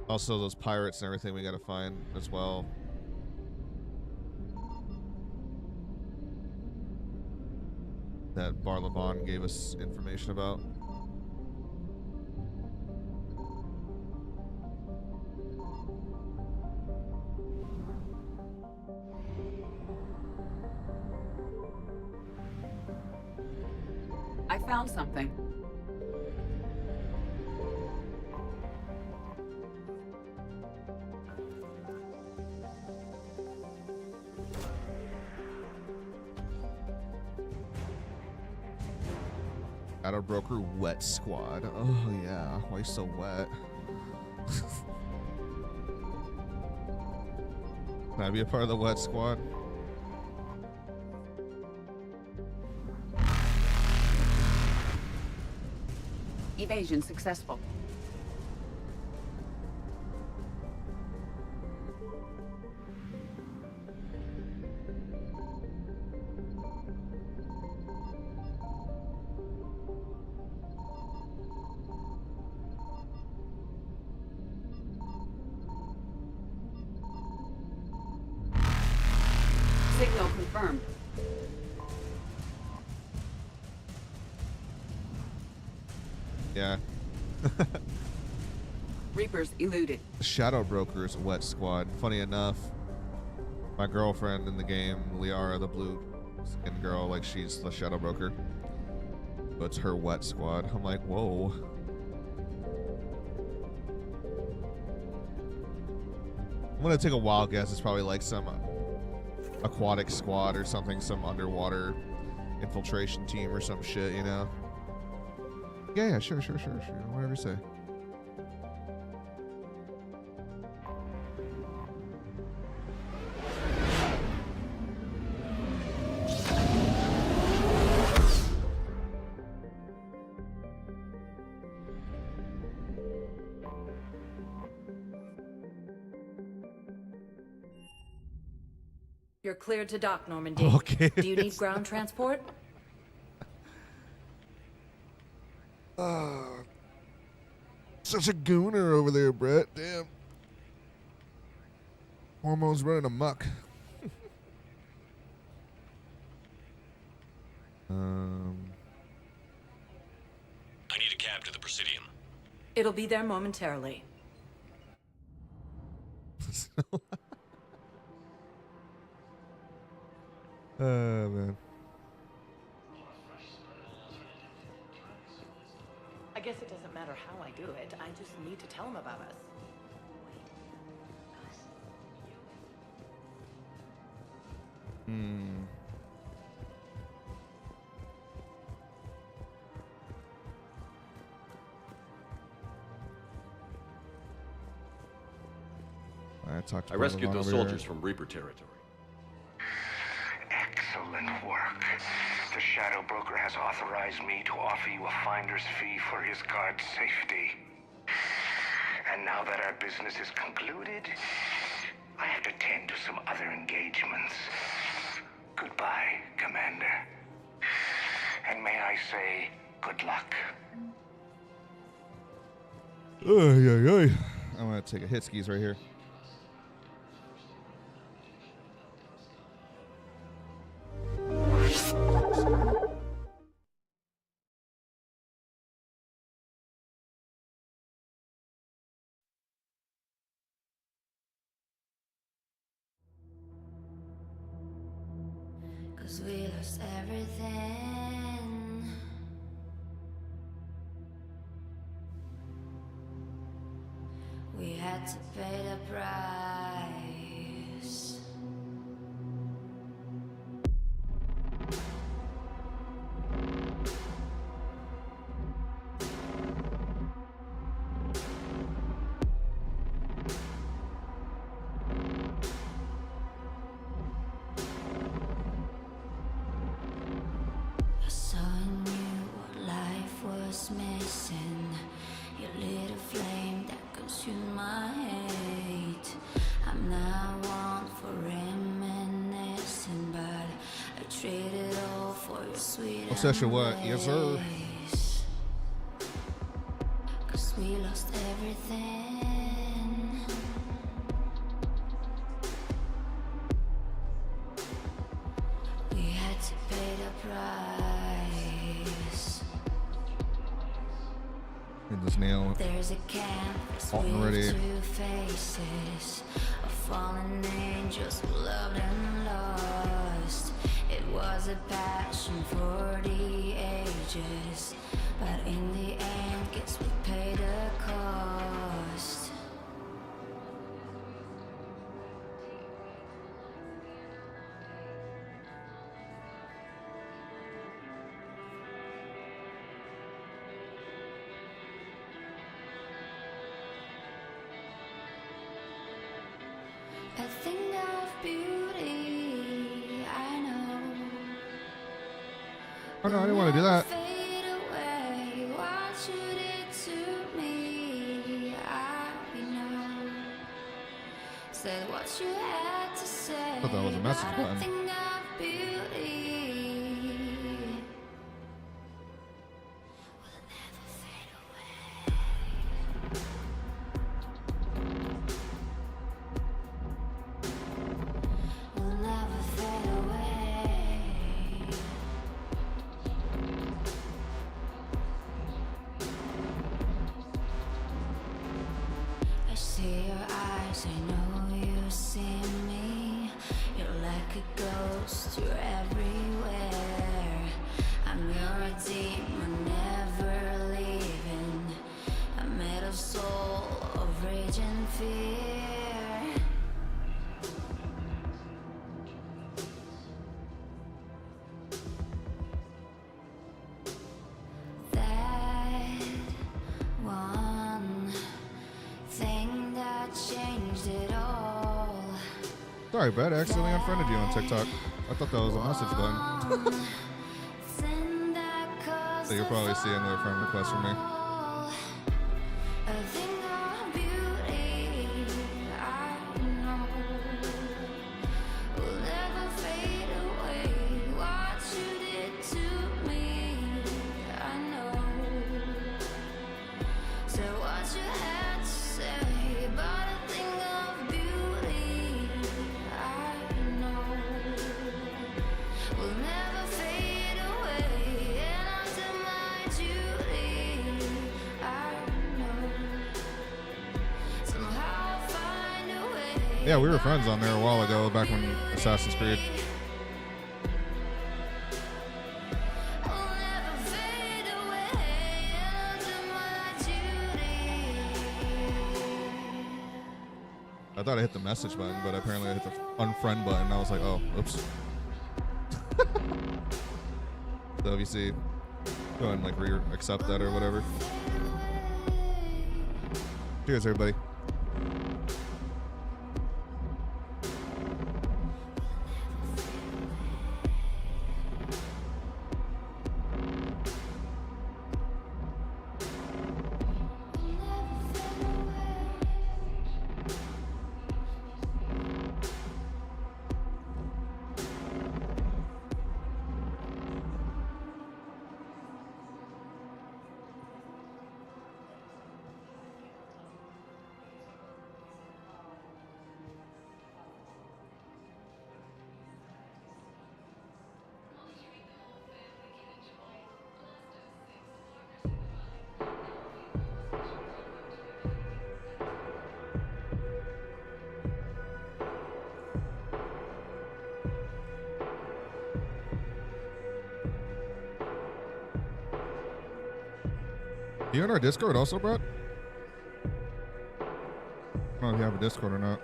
Also, those pirates and everything we gotta find as well. That Barlavon gave us information about. I found something. Shadow Broker Wet Squad. Oh yeah, why so wet? Can I be a part of the Wet Squad? Evasion successful. Yeah. Reapers eluded. Shadow Broker's wet squad. Funny enough, my girlfriend in the game, Liara, the blue skin girl, like she's the Shadow Broker. But it's her wet squad. I'm like, whoa. I'm gonna take a wild guess. It's probably like some aquatic squad or something, some underwater infiltration team or some shit, you know? Yeah, sure. Whatever you say. You're cleared to dock, Normandy. Okay. Do you need ground transport? Such a gooner over there, Brett. Damn. Hormones running amok. I need a cab to the Presidium. It'll be there momentarily. Man. I guess it doesn't matter how I do it. I just need to tell him about us. I rescued those soldiers from Reaper territory. Excellent work. The Shadow Broker has authorized me to offer you a finder's fee for his guard's safety. And now that our business is concluded, I have to tend to some other engagements. Goodbye, Commander. And may I say, good luck. I'm gonna take a hit skis right here. Cause we lost everything. We had to pay the price. I saw in you what life was missing. You lit a flame that consumed my hate. I'm not one for reminiscing, but I traded all for your sweet Obsession what? Yes, sir. embrace. 'Cause we lost everything. We had to pay the price. Get this nail. There's a canvas Hot and with ready. two faces of fallen angels who loved and lost. It was a passion for the ages, but in the end, guess we paid the cost. A thing of beauty, I know. Oh no, I didn't want to do that. Fade away, what you did to me, I know. Said what you had to say. I thought that was a message about button. A thing of beauty. Will never fade away. 'cause I know you see me. You're like a ghost, you're everywhere. I'm your demon, never leaving. I'm made of soul, of rage and fear. That one thing that changed it all. Sorry, Brad. I accidentally unfriended you on TikTok. I thought that was a message button. So you'll probably see another friend request from me. A thing of beauty, I know, will never fade away. What you did to me, I know. So what you had to say about a thing of beauty, I know, will never fade away. And I'll do my duty, I know. Somehow I'll find a way. Yeah, we were friends on there a while ago, back when Assassin's Creed. I thought I hit the message button, but apparently I hit the unfriend button. I was like, oh, oops. So if you see, go ahead and like accept that or whatever. Cheers, everybody. You in our Discord also, Brett? I don't know if you have a Discord or not.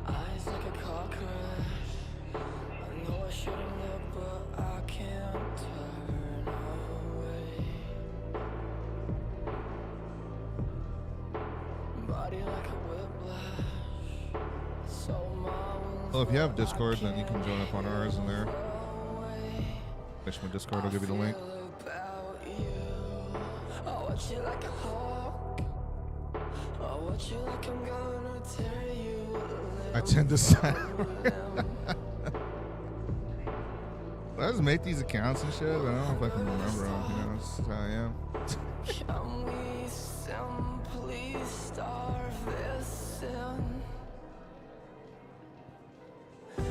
Eyes like a car crash. I know I shouldn't look, but I can't turn away. Body like a whiplash. So my wounds. Well, if you have Discord, then you can join up on ours in there. My Discord, I'll give you the link. I watch you like a hawk. I watch you like I'm gonna tear you. I tend to say. I just make these accounts and shit, but I don't know if I can remember them. You know, that's how I am. Can we simply starve this sin? That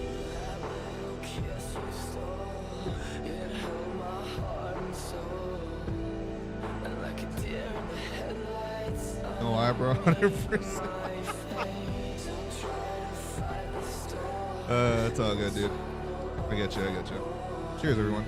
little kiss you stole, it held my heart and soul. And like a deer in the headlights, No lie, bro. 100%. It's all good, dude. I get you. Cheers, everyone.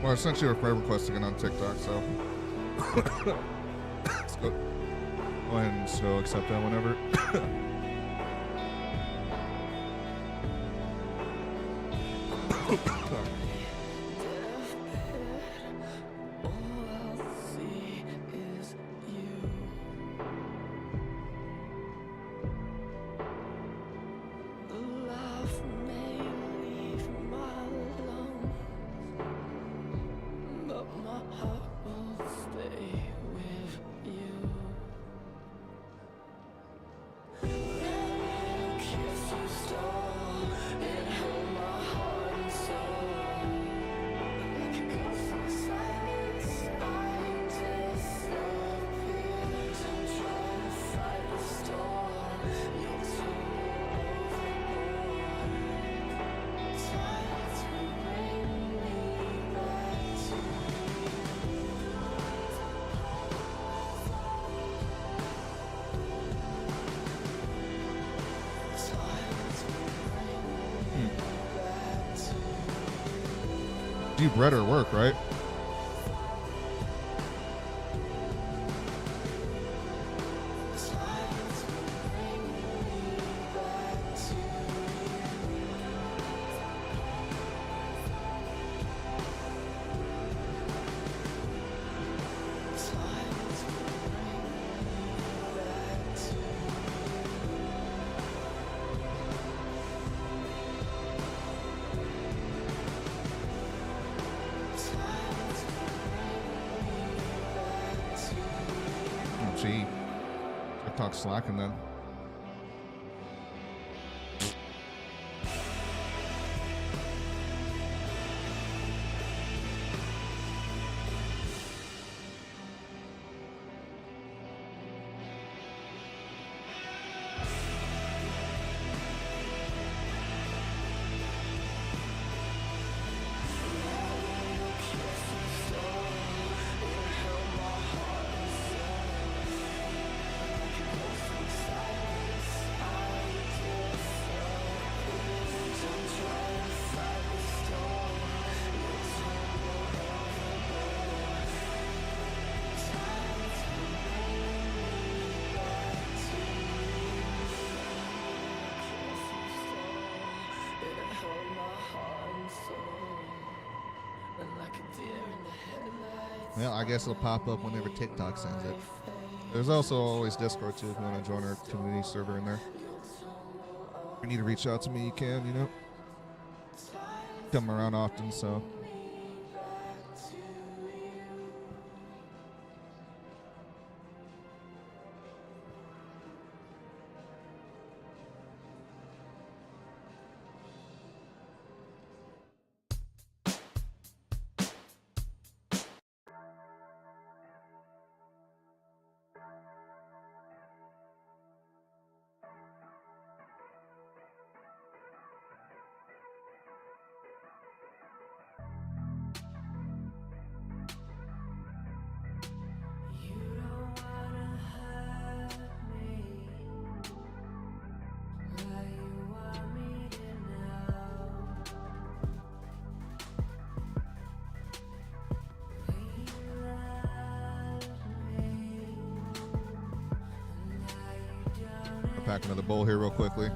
Well, I sent you a friend request again on TikTok, so let's go ahead and so accept that whenever. you bread or work, right? Oh, gee. TikTok's slacking then. Well, I guess it'll pop up whenever TikTok sends it. There's also always Discord too if you want to join our community server in there. If you need to reach out to me, you can, you know. Come around often, so. Pack another bowl here real quickly.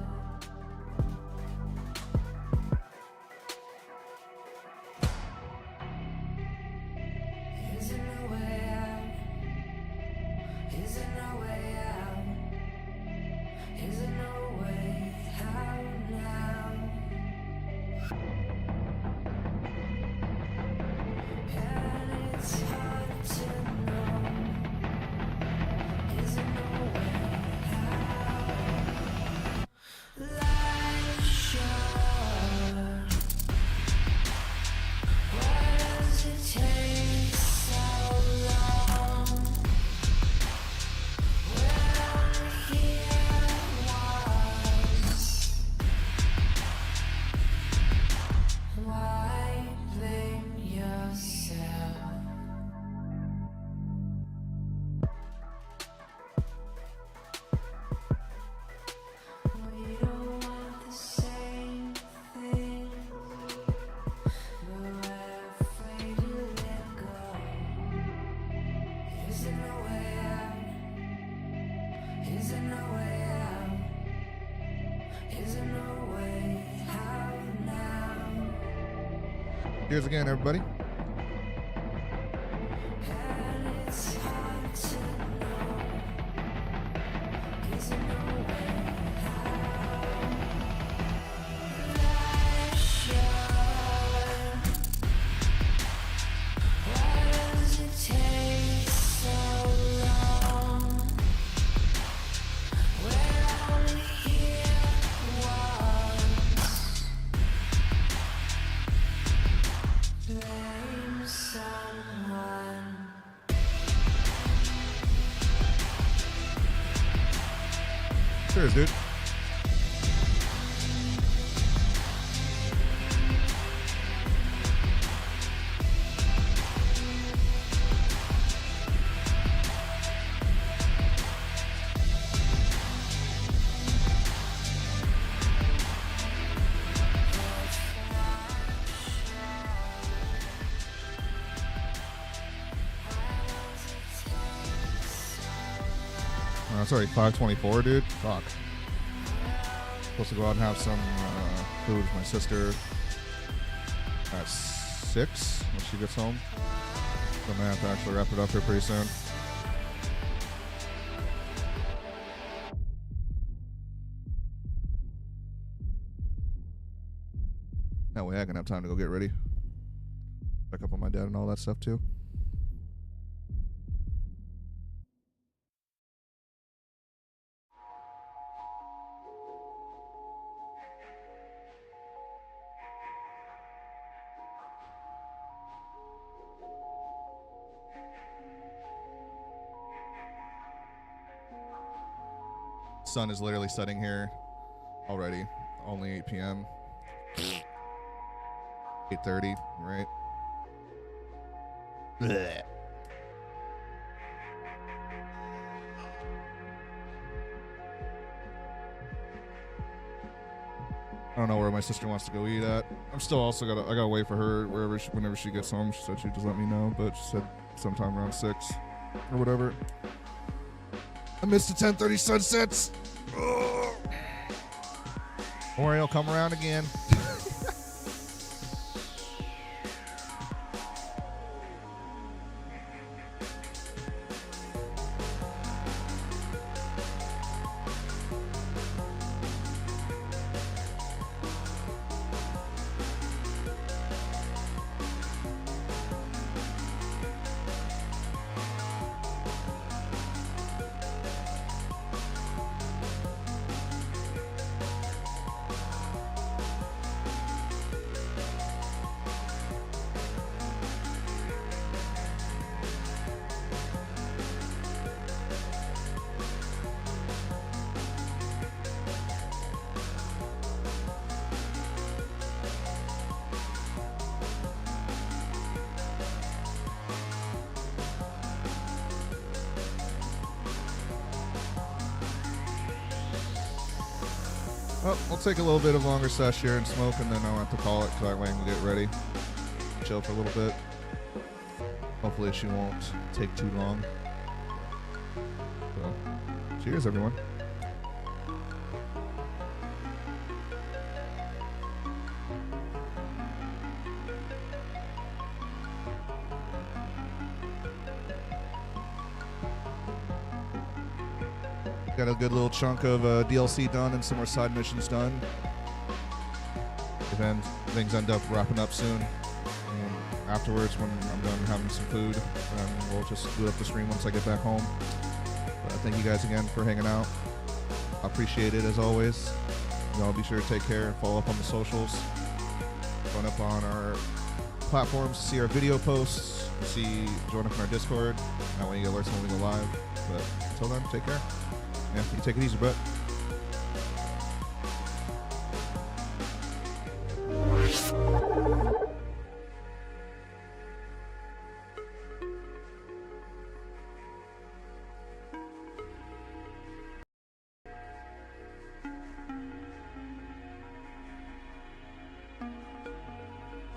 Cheers again, everybody. Cheers, dude. It's already 5:24, dude. Fuck. Supposed to go out and have some food with my sister at 6 when she gets home. So I'm gonna have to actually wrap it up here pretty soon. That way I can have time to go get ready. Check up on my dad and all that stuff too. Sun is literally setting here already. Only 8 p.m. 8:30, right? Blech. I don't know where my sister wants to go eat at. I'm still also I gotta wait for her whenever she gets home. She said she'd just let me know, but she said sometime around 6 or whatever. I missed the 10:30 sunsets. Ugh. Don't worry, I'll come around again. Well, we'll take a little bit of longer sesh here and smoke, and then I'll have to call it so that way I can get ready. Chill for a little bit. Hopefully she won't take too long. So, cheers, everyone. Got a good little chunk of DLC done and some more side missions done. If things end up wrapping up soon. And afterwards, when I'm done having some food, we'll just boot up the stream once I get back home. But thank you guys again for hanging out. I appreciate it as always. Y'all be sure to take care and follow up on the socials. Join up on our platforms to see our video posts. Join up in our Discord. That way you get alerts when we go live. But until then, take care. Yeah, you take it easy, bro.